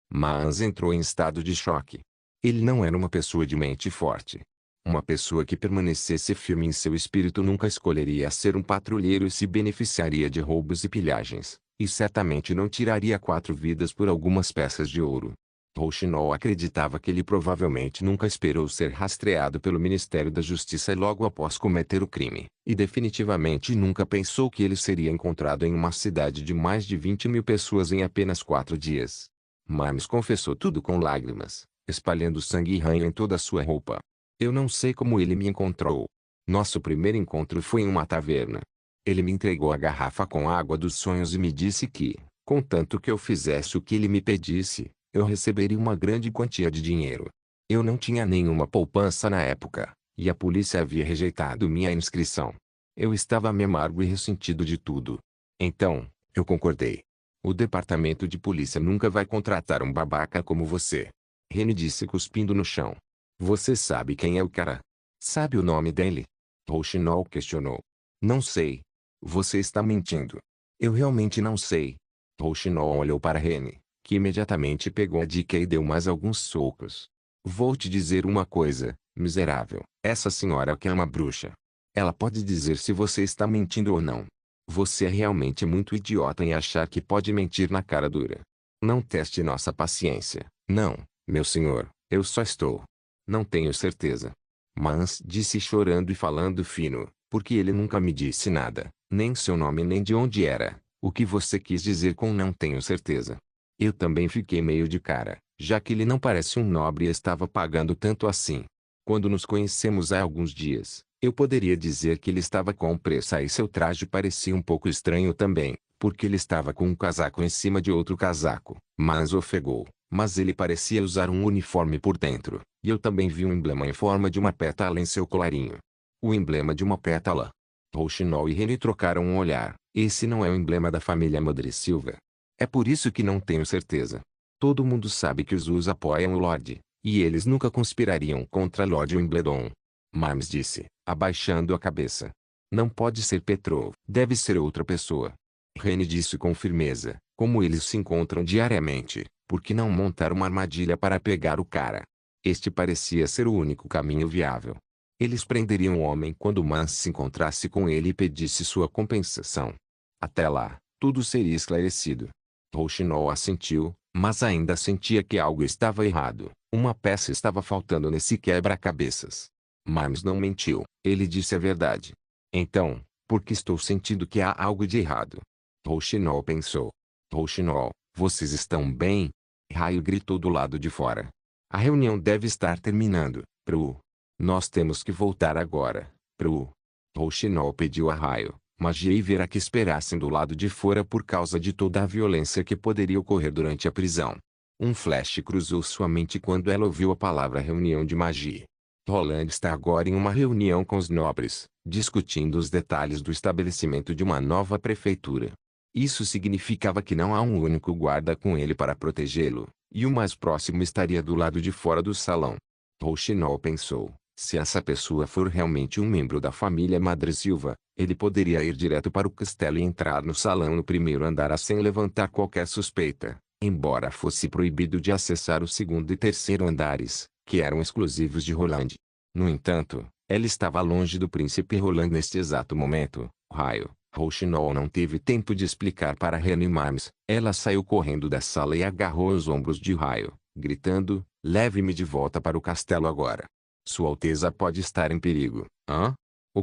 Mans entrou em estado de choque. Ele não era uma pessoa de mente forte. Uma pessoa que permanecesse firme em seu espírito nunca escolheria ser um patrulheiro e se beneficiaria de roubos e pilhagens, e certamente não tiraria 4 vidas por algumas peças de ouro. Rouxinol acreditava que ele provavelmente nunca esperou ser rastreado pelo Ministério da Justiça logo após cometer o crime, e definitivamente nunca pensou que ele seria encontrado em uma cidade de mais de 20.000 pessoas em apenas 4 dias. Mimes confessou tudo com lágrimas, espalhando sangue e ranho em toda a sua roupa. Eu não sei como ele me encontrou. Nosso primeiro encontro foi em uma taverna. Ele me entregou a garrafa com água dos sonhos e me disse que, contanto que eu fizesse o que ele me pedisse, eu receberia uma grande quantia de dinheiro. Eu não tinha nenhuma poupança na época, e a polícia havia rejeitado minha inscrição. Eu estava amargo e ressentido de tudo. Então, eu concordei. O departamento de polícia nunca vai contratar um babaca como você. Remy disse cuspindo no chão. Você sabe quem é o cara? Sabe o nome dele? Rouxinol questionou. Não sei. Você está mentindo. Eu realmente não sei. Rouxinol olhou para Remy, que imediatamente pegou a dica e deu mais alguns socos. Vou te dizer uma coisa, miserável. Essa senhora que é uma bruxa. Ela pode dizer se você está mentindo ou não. Você é realmente muito idiota em achar que pode mentir na cara dura. Não teste nossa paciência. Não, meu senhor, eu só estou. Não tenho certeza. Mans disse chorando e falando fino, porque ele nunca me disse nada, nem seu nome nem de onde era. O que você quis dizer com não tenho certeza? Eu também fiquei meio de cara, já que ele não parece um nobre e estava pagando tanto assim. Quando nos conhecemos há alguns dias, eu poderia dizer que ele estava com pressa e seu traje parecia um pouco estranho também, porque ele estava com um casaco em cima de outro casaco. Mans ofegou, mas ele parecia usar um uniforme por dentro. E eu também vi um emblema em forma de uma pétala em seu colarinho. O emblema de uma pétala. Rouxinol e Rene trocaram um olhar. Esse não é o emblema da família Madressilva. É por isso que não tenho certeza. Todo mundo sabe que os Us apoiam o Lorde, e eles nunca conspirariam contra Lord Wimbledon. Mimes disse, abaixando a cabeça. Não pode ser Petrov. Deve ser outra pessoa. Rene disse com firmeza, como eles se encontram diariamente, por que não montar uma armadilha para pegar o cara? Este parecia ser o único caminho viável. Eles prenderiam o homem quando Mance se encontrasse com ele e pedisse sua compensação. Até lá, tudo seria esclarecido. Rouxinol assentiu, mas ainda sentia que algo estava errado. Uma peça estava faltando nesse quebra-cabeças. Mimes não mentiu, ele disse a verdade. Então, por que estou sentindo que há algo de errado? Rouxinol pensou. Rouxinol, vocês estão bem? Raio gritou do lado de fora. A reunião deve estar terminando, Pru. Nós temos que voltar agora, Pru. Rouxinol pediu a Raio, Magia e Vera que esperassem do lado de fora por causa de toda a violência que poderia ocorrer durante a prisão. Um flash cruzou sua mente quando ela ouviu a palavra reunião de magia. Roland está agora em uma reunião com os nobres, discutindo os detalhes do estabelecimento de uma nova prefeitura. Isso significava que não há um único guarda com ele para protegê-lo, e o mais próximo estaria do lado de fora do salão. Rouxinol pensou, se essa pessoa for realmente um membro da família Madressilva, ele poderia ir direto para o castelo e entrar no salão no primeiro andar sem levantar qualquer suspeita, embora fosse proibido de acessar o segundo e terceiro andares, que eram exclusivos de Roland. No entanto, ela estava longe do príncipe Roland neste exato momento. Raio. Rouxinol não teve tempo de explicar para Rene Mimes. Ela saiu correndo da sala e agarrou os ombros de Raio, gritando, leve-me de volta para o castelo agora. Sua Alteza pode estar em perigo. Hã?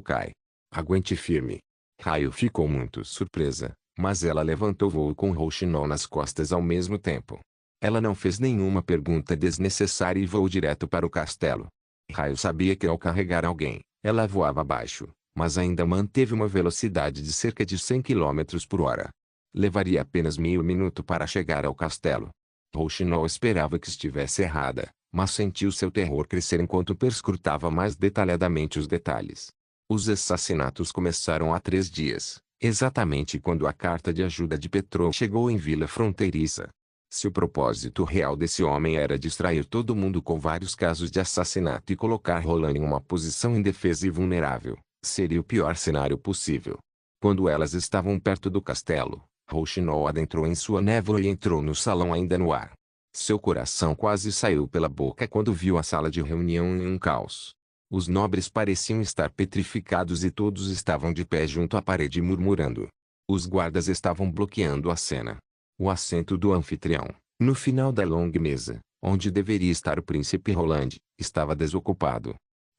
Kai. Aguente firme. Raio ficou muito surpresa, mas ela levantou voo com Rouxinol nas costas ao mesmo tempo. Ela não fez nenhuma pergunta desnecessária e voou direto para o castelo. Raio sabia que ao carregar alguém, ela voava abaixo, mas ainda manteve uma velocidade de cerca de 100 km por hora. Levaria apenas meio minuto para chegar ao castelo. Rouxinol esperava que estivesse errada, mas sentiu seu terror crescer enquanto perscrutava mais detalhadamente os detalhes. Os assassinatos começaram há 3 dias, exatamente quando a carta de ajuda de Petrov chegou em Vila Fronteiriça. Se o propósito real desse homem era distrair todo mundo com vários casos de assassinato e colocar Roland em uma posição indefesa e vulnerável, seria o pior cenário possível. Quando elas estavam perto do castelo, Rouxinol adentrou em sua névoa e entrou no salão ainda no ar. Seu coração quase saiu pela boca quando viu a sala de reunião em um caos. Os nobres pareciam estar petrificados e todos estavam de pé junto à parede murmurando. Os guardas estavam bloqueando a cena. O assento do anfitrião, no final da longa mesa, onde deveria estar o príncipe Roland, estava desocupado.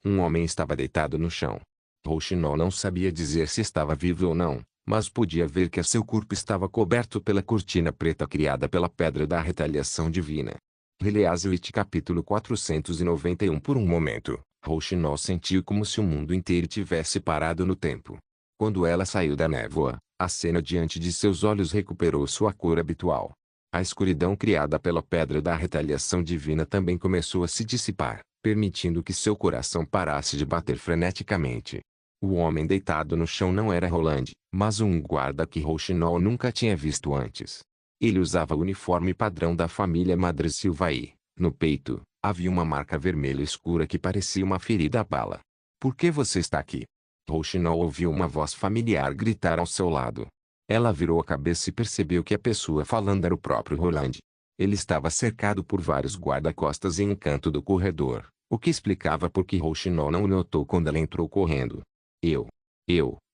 Um homem estava deitado no chão. Rouxinol não sabia dizer se estava vivo ou não, mas podia ver que seu corpo estava coberto pela cortina preta criada pela pedra da retaliação divina. Release-it capítulo 491. Por um momento, Rouxinol sentiu como se o mundo inteiro tivesse parado no tempo. Quando ela saiu da névoa, a cena diante de seus olhos recuperou sua cor habitual. A escuridão criada pela pedra da retaliação divina também começou a se dissipar, permitindo que seu coração parasse de bater freneticamente. O homem deitado no chão não era Roland, mas um guarda que Rouxinol nunca tinha visto antes. Ele usava o uniforme padrão da família Madressilva e, no peito, havia uma marca vermelha escura que parecia uma ferida a bala. Por que você está aqui? Rouxinol ouviu uma voz familiar gritar ao seu lado. Ela virou a cabeça e percebeu que a pessoa falando era o próprio Roland. Ele estava cercado por vários guarda-costas em um canto do corredor, o que explicava por que Rouxinol não o notou quando ela entrou correndo.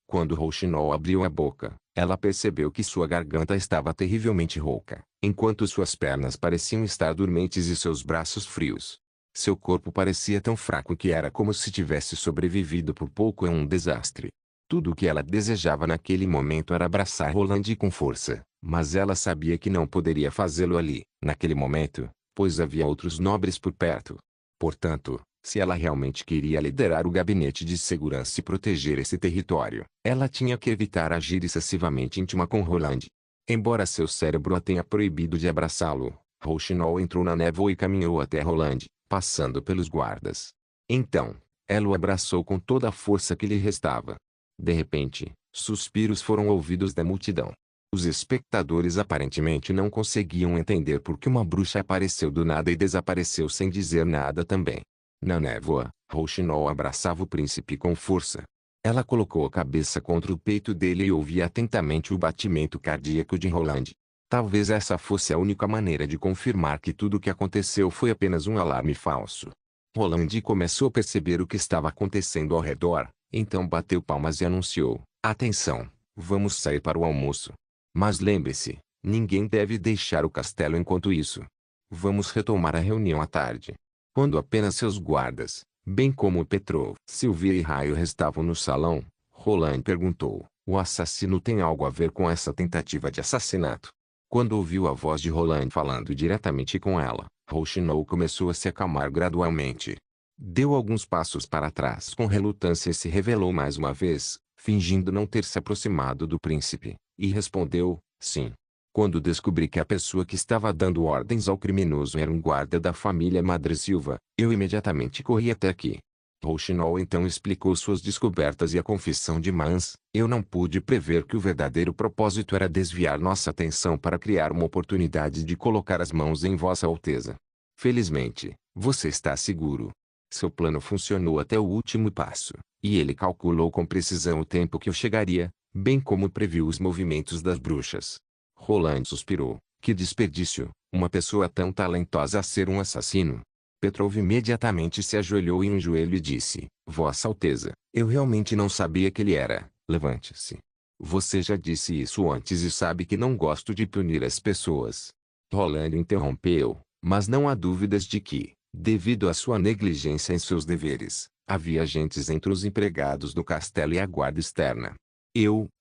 Quando Rouxinol abriu a boca, ela percebeu que sua garganta estava terrivelmente rouca, enquanto suas pernas pareciam estar dormentes e seus braços frios. Seu corpo parecia tão fraco que era como se tivesse sobrevivido por pouco a um desastre. Tudo o que ela desejava naquele momento era abraçar Roland com força, mas ela sabia que não poderia fazê-lo ali, naquele momento, pois havia outros nobres por perto. Portanto, se ela realmente queria liderar o gabinete de segurança e proteger esse território, ela tinha que evitar agir excessivamente íntima com Roland. Embora seu cérebro a tenha proibido de abraçá-lo, Rouxinol entrou na névoa e caminhou até Roland, passando pelos guardas. Então, ela o abraçou com toda a força que lhe restava. De repente, suspiros foram ouvidos da multidão. Os espectadores aparentemente não conseguiam entender por que uma bruxa apareceu do nada e desapareceu sem dizer nada também. Na névoa, Rouxinol abraçava o príncipe com força. Ela colocou a cabeça contra o peito dele e ouvia atentamente o batimento cardíaco de Roland. Talvez essa fosse a única maneira de confirmar que tudo o que aconteceu foi apenas um alarme falso. Roland começou a perceber o que estava acontecendo ao redor, então bateu palmas e anunciou: "Atenção, vamos sair para o almoço. Mas lembre-se, ninguém deve deixar o castelo enquanto isso. Vamos retomar a reunião à tarde." Quando apenas seus guardas, bem como Petrov, Sylvia e Raio restavam no salão, Roland perguntou: "O assassino tem algo a ver com essa tentativa de assassinato?" Quando ouviu a voz de Roland falando diretamente com ela, Rouxinol começou a se acalmar gradualmente. Deu alguns passos para trás com relutância e se revelou mais uma vez, fingindo não ter se aproximado do príncipe, e respondeu: "Sim. Quando descobri que a pessoa que estava dando ordens ao criminoso era um guarda da família Madresilva, eu imediatamente corri até aqui." Rouxinol então explicou suas descobertas e a confissão de Mans. "Eu não pude prever que o verdadeiro propósito era desviar nossa atenção para criar uma oportunidade de colocar as mãos em Vossa Alteza. Felizmente, você está seguro. Seu plano funcionou até o último passo, e ele calculou com precisão o tempo que eu chegaria, bem como previu os movimentos das bruxas." Roland suspirou. Que desperdício, uma pessoa tão talentosa a ser um assassino. Petrov imediatamente se ajoelhou em um joelho e disse: "Vossa Alteza, eu realmente não sabia que ele era." "Levante-se. Você já disse isso antes e sabe que não gosto de punir as pessoas." Roland interrompeu, mas não há dúvidas de que, devido à sua negligência em seus deveres, havia agentes entre os empregados do castelo e a guarda externa.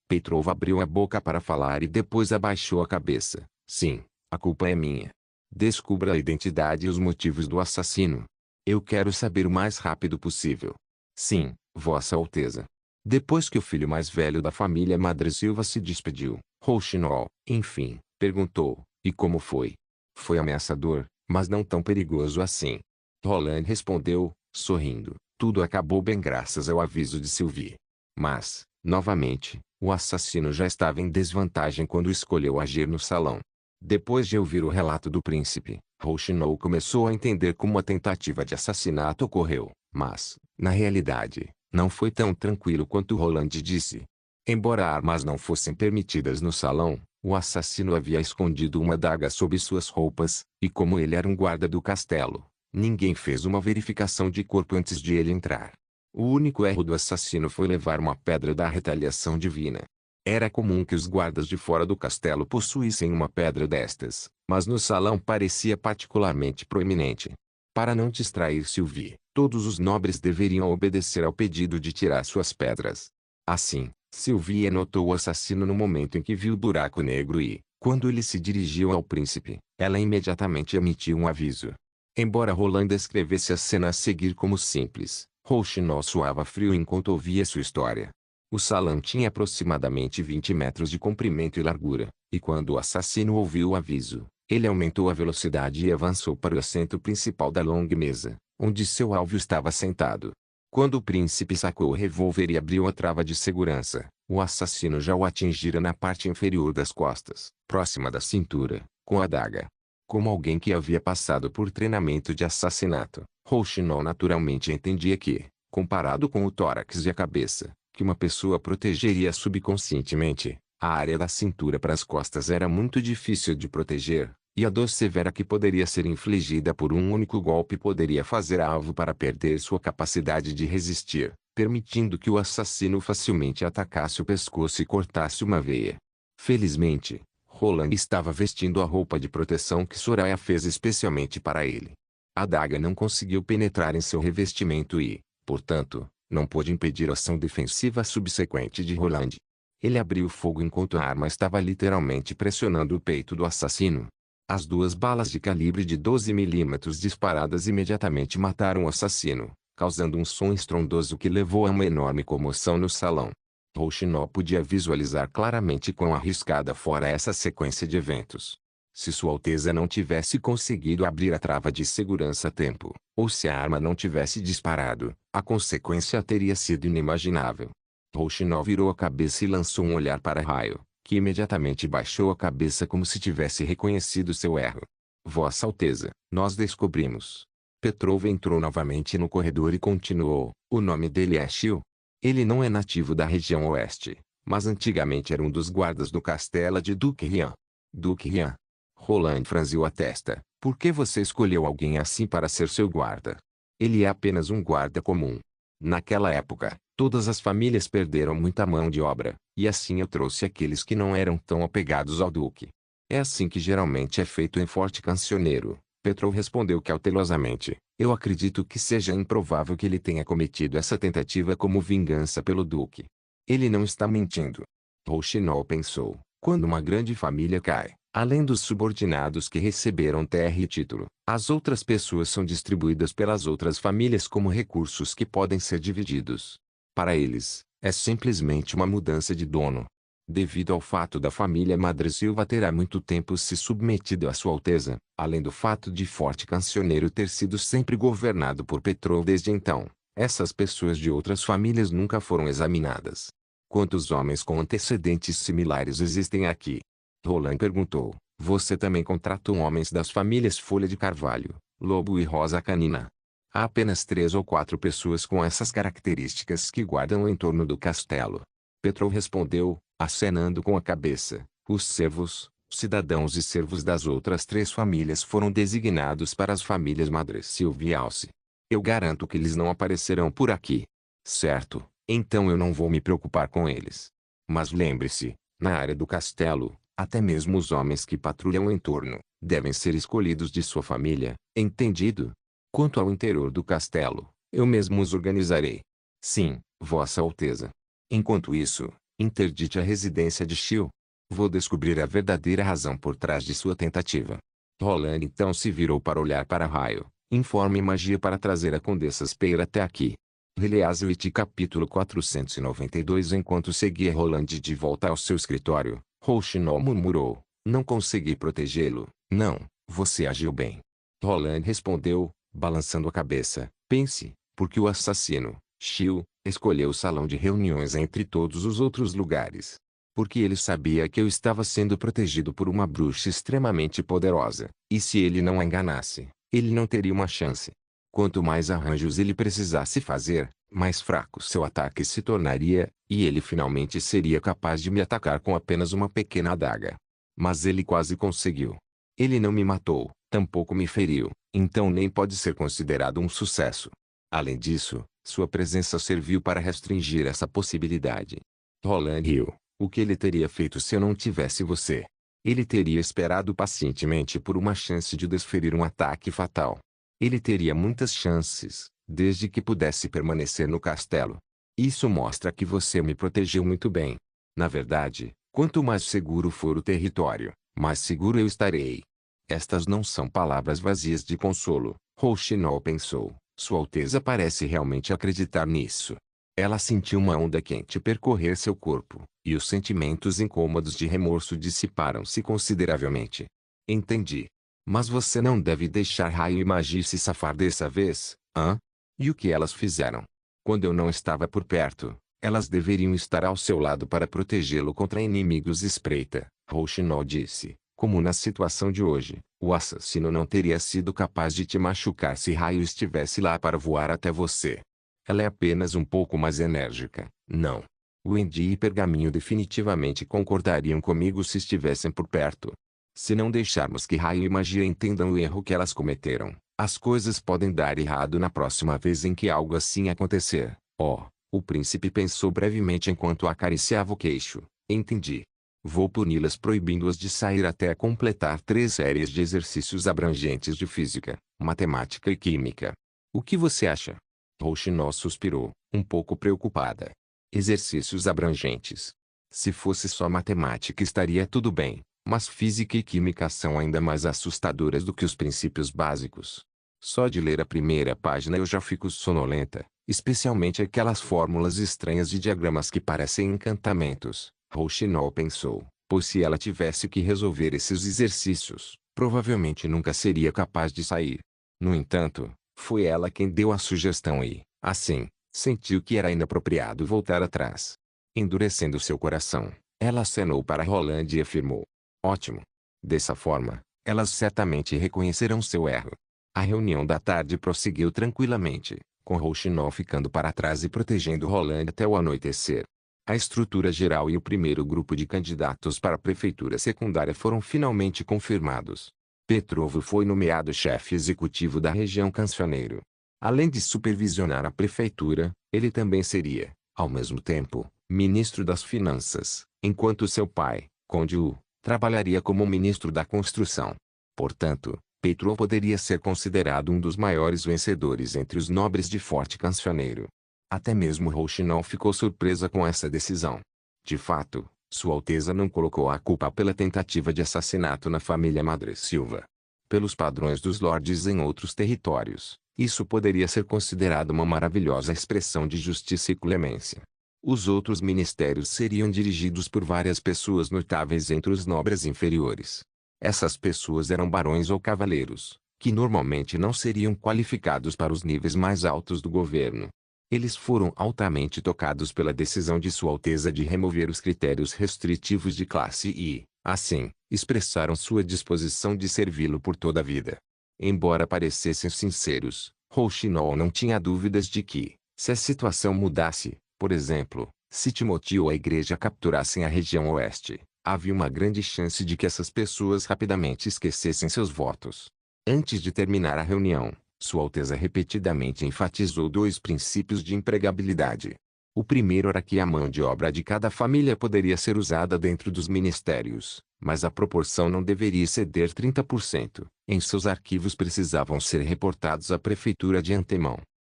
Petrov abriu a boca para falar e depois abaixou a cabeça. "Sim, a culpa é minha. Descubra a identidade e os motivos do assassino. Eu quero saber o mais rápido possível." "Sim, Vossa Alteza." Depois que o filho mais velho da família Madresilva se despediu, Rouxinol, enfim, perguntou: "E como foi?" "Foi ameaçador, mas não tão perigoso assim." Roland respondeu, sorrindo: "Tudo acabou bem graças ao aviso de Sylvie. Mas, novamente, o assassino já estava em desvantagem quando escolheu agir no salão." Depois de ouvir o relato do príncipe, Rouxinol começou a entender como a tentativa de assassinato ocorreu, mas, na realidade, não foi tão tranquilo quanto Roland disse. Embora armas não fossem permitidas no salão, o assassino havia escondido uma adaga sob suas roupas, e como ele era um guarda do castelo, ninguém fez uma verificação de corpo antes de ele entrar. O único erro do assassino foi levar uma pedra da retaliação divina. Era comum que os guardas de fora do castelo possuíssem uma pedra destas, mas no salão parecia particularmente proeminente. Para não distrair Sylvie, todos os nobres deveriam obedecer ao pedido de tirar suas pedras. Assim, Sylvie notou o assassino no momento em que viu o buraco negro e, quando ele se dirigiu ao príncipe, ela imediatamente emitiu um aviso. Embora Roland descrevesse a cena a seguir como simples, Rouxinol suava frio enquanto ouvia sua história. O salão tinha aproximadamente 20 metros de comprimento e largura, e quando o assassino ouviu o aviso, ele aumentou a velocidade e avançou para o assento principal da longa mesa, onde seu alvo estava sentado. Quando o príncipe sacou o revólver e abriu a trava de segurança, o assassino já o atingira na parte inferior das costas, próxima da cintura, com a adaga. Como alguém que havia passado por treinamento de assassinato, Rouxinol naturalmente entendia que, comparado com o tórax e a cabeça, que uma pessoa protegeria subconscientemente, a área da cintura para as costas era muito difícil de proteger, e a dor severa que poderia ser infligida por um único golpe poderia fazer alvo para perder sua capacidade de resistir, permitindo que o assassino facilmente atacasse o pescoço e cortasse uma veia. Felizmente, Roland estava vestindo a roupa de proteção que Soraya fez especialmente para ele. A adaga não conseguiu penetrar em seu revestimento e, portanto, não pôde impedir a ação defensiva subsequente de Roland. Ele abriu fogo enquanto a arma estava literalmente pressionando o peito do assassino. As 2 balas de calibre de 12 milímetros disparadas imediatamente mataram o assassino, causando um som estrondoso que levou a uma enorme comoção no salão. Rouxinol podia visualizar claramente quão arriscada fora essa sequência de eventos. Se Sua Alteza não tivesse conseguido abrir a trava de segurança a tempo, ou se a arma não tivesse disparado, a consequência teria sido inimaginável. Rouxinol virou a cabeça e lançou um olhar para Raio, que imediatamente baixou a cabeça como se tivesse reconhecido seu erro. Vossa Alteza, nós descobrimos. Petrov entrou novamente no corredor e continuou. O nome dele é Shio. Ele não é nativo da região oeste, mas antigamente era um dos guardas do castelo de Duque Rian. Duque Rian. Roland franziu a testa. Por que você escolheu alguém assim para ser seu guarda? Ele é apenas um guarda comum. Naquela época, todas as famílias perderam muita mão de obra, e assim eu trouxe aqueles que não eram tão apegados ao duque. É assim que geralmente é feito em Forte Cancioneiro. Petrov respondeu cautelosamente. Eu acredito que seja improvável que ele tenha cometido essa tentativa como vingança pelo duque. Ele não está mentindo. Rouxinol pensou. Quando uma grande família cai, além dos subordinados que receberam terra e título, as outras pessoas são distribuídas pelas outras famílias como recursos que podem ser divididos. Para eles, é simplesmente uma mudança de dono. Devido ao fato da família Madresilva ter há muito tempo se submetido a Sua Alteza, além do fato de Forte Cancioneiro ter sido sempre governado por Petrov desde então, essas pessoas de outras famílias nunca foram examinadas. Quantos homens com antecedentes similares existem aqui? Roland perguntou. Você também contratou homens das famílias Folha de Carvalho, Lobo e Rosa Canina. Há apenas 3 ou 4 pessoas com essas características que guardam o entorno do castelo. Petrov respondeu, acenando com a cabeça. Os servos, cidadãos e servos das outras 3 famílias foram designados para as famílias Madresilva e Alce. Eu garanto que eles não aparecerão por aqui. Certo, então eu não vou me preocupar com eles. Mas lembre-se, na área do castelo, até mesmo os homens que patrulham o entorno, devem ser escolhidos de sua família, entendido? Quanto ao interior do castelo, eu mesmo os organizarei. Sim, Vossa Alteza. Enquanto isso, interdite a residência de Shio. Vou descobrir a verdadeira razão por trás de sua tentativa. Roland então se virou para olhar para Raio. Informe magia para trazer a Condessa Speir até aqui. Release capítulo 492. Enquanto seguia Roland de volta ao seu escritório, Rouxinol murmurou. Não consegui protegê-lo. Não, você agiu bem. Roland respondeu, balançando a cabeça. Pense, porque o assassino, Shio, escolheu o salão de reuniões entre todos os outros lugares. Porque ele sabia que eu estava sendo protegido por uma bruxa extremamente poderosa, e se ele não a enganasse, ele não teria uma chance. Quanto mais arranjos ele precisasse fazer, mais fraco seu ataque se tornaria, e ele finalmente seria capaz de me atacar com apenas uma pequena adaga. Mas ele quase conseguiu. Ele não me matou, tampouco me feriu, então nem pode ser considerado um sucesso. Além disso, sua presença serviu para restringir essa possibilidade. Roland riu. O que ele teria feito se eu não tivesse você? Ele teria esperado pacientemente por uma chance de desferir um ataque fatal. Ele teria muitas chances, desde que pudesse permanecer no castelo. Isso mostra que você me protegeu muito bem. Na verdade, quanto mais seguro for o território, mais seguro eu estarei. Estas não são palavras vazias de consolo, Rouxinol pensou. Sua Alteza parece realmente acreditar nisso. Ela sentiu uma onda quente percorrer seu corpo, e os sentimentos incômodos de remorso dissiparam-se consideravelmente. Entendi. Mas você não deve deixar Raio e Magia se safar dessa vez, hã? E o que elas fizeram? Quando eu não estava por perto, elas deveriam estar ao seu lado para protegê-lo contra inimigos espreita, Rouxinol disse. Como na situação de hoje, o assassino não teria sido capaz de te machucar se Raio estivesse lá para voar até você. Ela é apenas um pouco mais enérgica, não. Wendy e Pergaminho definitivamente concordariam comigo se estivessem por perto. Se não deixarmos que Raio e Magia entendam o erro que elas cometeram, as coisas podem dar errado na próxima vez em que algo assim acontecer. Oh, o príncipe pensou brevemente enquanto acariciava o queixo. Entendi. Vou puni-las proibindo-as de sair até completar 3 séries de exercícios abrangentes de física, matemática e química. O que você acha? Rouxinol suspirou, um pouco preocupada. Exercícios abrangentes. Se fosse só matemática estaria tudo bem, mas física e química são ainda mais assustadoras do que os princípios básicos. Só de ler a primeira página eu já fico sonolenta, especialmente aquelas fórmulas estranhas de diagramas que parecem encantamentos, Rouxinol pensou. pois se ela tivesse que resolver esses exercícios, provavelmente nunca seria capaz de sair. No entanto, foi ela quem deu a sugestão e, assim, sentiu que era inapropriado voltar atrás. Endurecendo seu coração, ela acenou para Roland e afirmou: ótimo. Dessa forma, elas certamente reconhecerão seu erro. A reunião da tarde prosseguiu tranquilamente, com Rouxinol ficando para trás e protegendo Roland até o anoitecer. A estrutura geral e o primeiro grupo de candidatos para a prefeitura secundária foram finalmente confirmados. Petrovo foi nomeado chefe executivo da região Cancioneiro. Além de supervisionar a prefeitura, ele também seria, ao mesmo tempo, ministro das Finanças, enquanto seu pai, Conde Wu, trabalharia como ministro da Construção. Portanto, Petrovo poderia ser considerado um dos maiores vencedores entre os nobres de Forte Cancioneiro. Até mesmo Rouxinol ficou surpresa com essa decisão. De fato, Sua Alteza não colocou a culpa pela tentativa de assassinato na família Madre Silva. Pelos padrões dos lordes em outros territórios, isso poderia ser considerado uma maravilhosa expressão de justiça e clemência. Os outros ministérios seriam dirigidos por várias pessoas notáveis entre os nobres inferiores. Essas pessoas eram barões ou cavaleiros, que normalmente não seriam qualificados para os níveis mais altos do governo. Eles foram altamente tocados pela decisão de Sua Alteza de remover os critérios restritivos de classe e, assim, expressaram sua disposição de servi-lo por toda a vida. Embora parecessem sinceros, Rouxinol não tinha dúvidas de que, se a situação mudasse, por exemplo, se Timóteo ou a igreja capturassem a região oeste, havia uma grande chance de que essas pessoas rapidamente esquecessem seus votos. Antes de terminar a reunião, Sua Alteza repetidamente enfatizou dois princípios de empregabilidade. O primeiro era que a mão de obra de cada família poderia ser usada dentro dos ministérios, mas a proporção não deveria exceder 30%. Em seus arquivos precisavam ser reportados à prefeitura de antemão.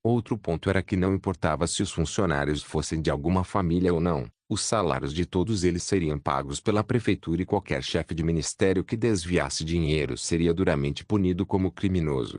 Outro ponto era que não importava se os funcionários fossem de alguma família ou não, os salários de todos eles seriam pagos pela prefeitura e qualquer chefe de ministério que desviasse dinheiro seria duramente punido como criminoso.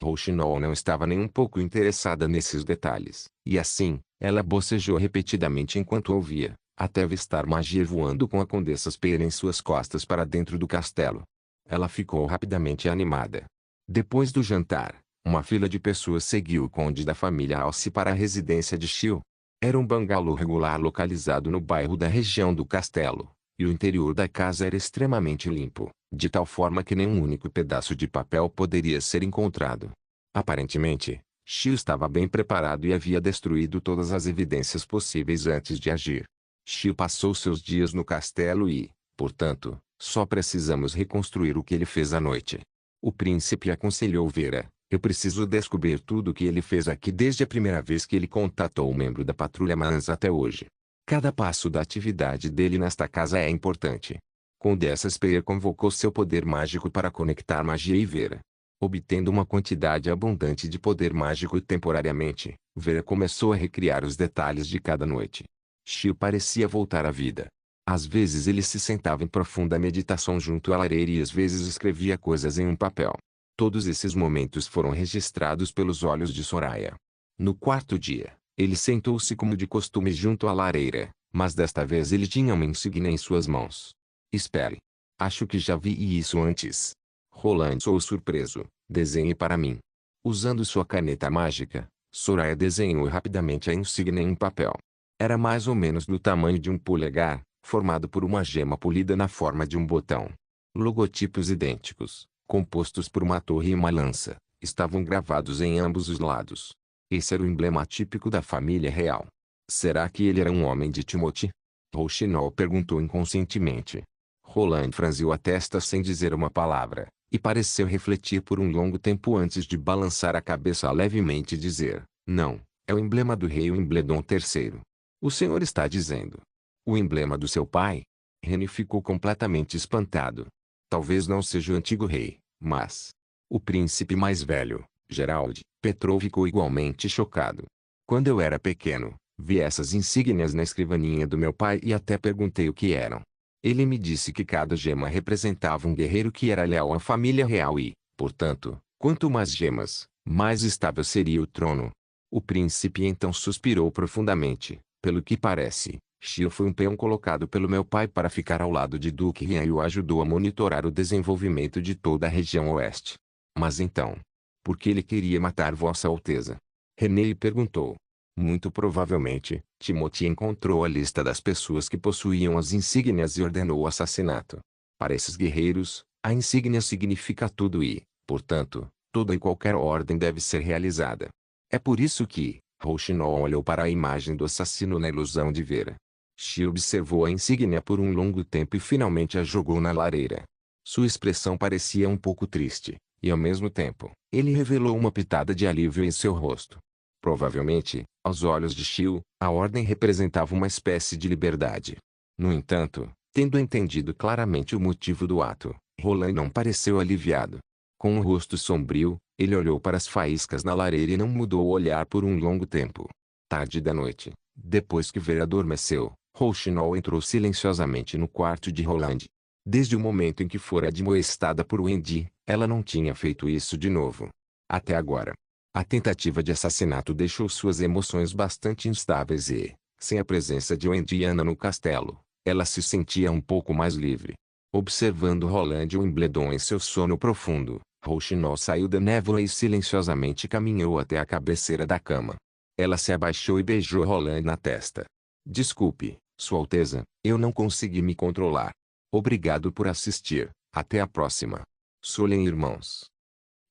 Rouxinol não estava nem um pouco interessada nesses detalhes, e assim, ela bocejou repetidamente enquanto ouvia, até avistar Magir voando com a Condessa Spear em suas costas para dentro do castelo. Ela ficou rapidamente animada. Depois do jantar, uma fila de pessoas seguiu o conde da família Alce para a residência de Xiu. Era um bangalô regular localizado no bairro da região do castelo, e o interior da casa era extremamente limpo, de tal forma que nenhum único pedaço de papel poderia ser encontrado. Aparentemente, Xiu estava bem preparado e havia destruído todas as evidências possíveis antes de agir. Xiu passou seus dias no castelo e, portanto, só precisamos reconstruir o que ele fez à noite. O príncipe aconselhou Vera: eu preciso descobrir tudo o que ele fez aqui desde a primeira vez que ele contatou um membro da patrulha Mans até hoje. Cada passo da atividade dele nesta casa é importante. Condessa Spear convocou seu poder mágico para conectar magia e Vera. Obtendo uma quantidade abundante de poder mágico temporariamente, Vera começou a recriar os detalhes de cada noite. Xiu parecia voltar à vida. Às vezes ele se sentava em profunda meditação junto à lareira e às vezes escrevia coisas em um papel. Todos esses momentos foram registrados pelos olhos de Soraya. No quarto dia, ele sentou-se como de costume junto à lareira, mas desta vez ele tinha uma insígnia em suas mãos. Espere. Acho que já vi isso antes. Roland sou surpreso. Desenhe para mim. Usando sua caneta mágica, Soraya desenhou rapidamente a insígnia em um papel. Era mais ou menos do tamanho de um polegar, formado por uma gema polida na forma de um botão. Logotipos idênticos, compostos por uma torre e uma lança, estavam gravados em ambos os lados. Esse era o emblema típico da família real. Será que ele era um homem de Timóteo? Rouxinol perguntou inconscientemente. Roland franziu a testa sem dizer uma palavra, e pareceu refletir por um longo tempo antes de balançar a cabeça levemente e dizer: não, é o emblema do rei Wimbledon III. O senhor está dizendo. O emblema do seu pai? Rene ficou completamente espantado. Talvez não seja o antigo rei, mas... O príncipe mais velho, Gerald, Petrov, ficou igualmente chocado. Quando eu era pequeno, vi essas insígnias na escrivaninha do meu pai e até perguntei o que eram. Ele me disse que cada gema representava um guerreiro que era leal à família real e, portanto, quanto mais gemas, mais estável seria o trono. O príncipe então suspirou profundamente. Pelo que parece, Shio foi um peão colocado pelo meu pai para ficar ao lado de Duque Rian e o ajudou a monitorar o desenvolvimento de toda a região oeste. Mas então, por que ele queria matar Vossa Alteza? René perguntou. Muito provavelmente, Timothy encontrou a lista das pessoas que possuíam as insígnias e ordenou o assassinato. Para esses guerreiros, a insígnia significa tudo e, portanto, toda e qualquer ordem deve ser realizada. É por isso que, Rouxinol olhou para a imagem do assassino na ilusão de ver. Shi observou a insígnia por um longo tempo e finalmente a jogou na lareira. Sua expressão parecia um pouco triste, e ao mesmo tempo, ele revelou uma pitada de alívio em seu rosto. Provavelmente, aos olhos de Shio, a ordem representava uma espécie de liberdade. No entanto, tendo entendido claramente o motivo do ato, Roland não pareceu aliviado. Com o rosto sombrio, ele olhou para as faíscas na lareira e não mudou o olhar por um longo tempo. Tarde da noite, depois que Ver adormeceu, Rouxinol entrou silenciosamente no quarto de Roland. Desde o momento em que fora admoestada por Wendy, ela não tinha feito isso de novo. Até agora. A tentativa de assassinato deixou suas emoções bastante instáveis e, sem a presença de Wendy e Anna no castelo, ela se sentia um pouco mais livre. Observando Roland e Wimbledon em seu sono profundo, Rouxinol saiu da névoa e silenciosamente caminhou até a cabeceira da cama. Ela se abaixou e beijou Roland na testa. Desculpe, Sua Alteza, eu não consegui me controlar. Obrigado por assistir. Até a próxima. Solen Irmãos.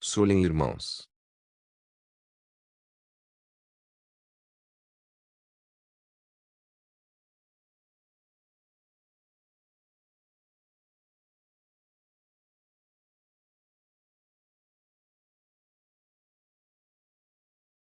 Solen Irmãos.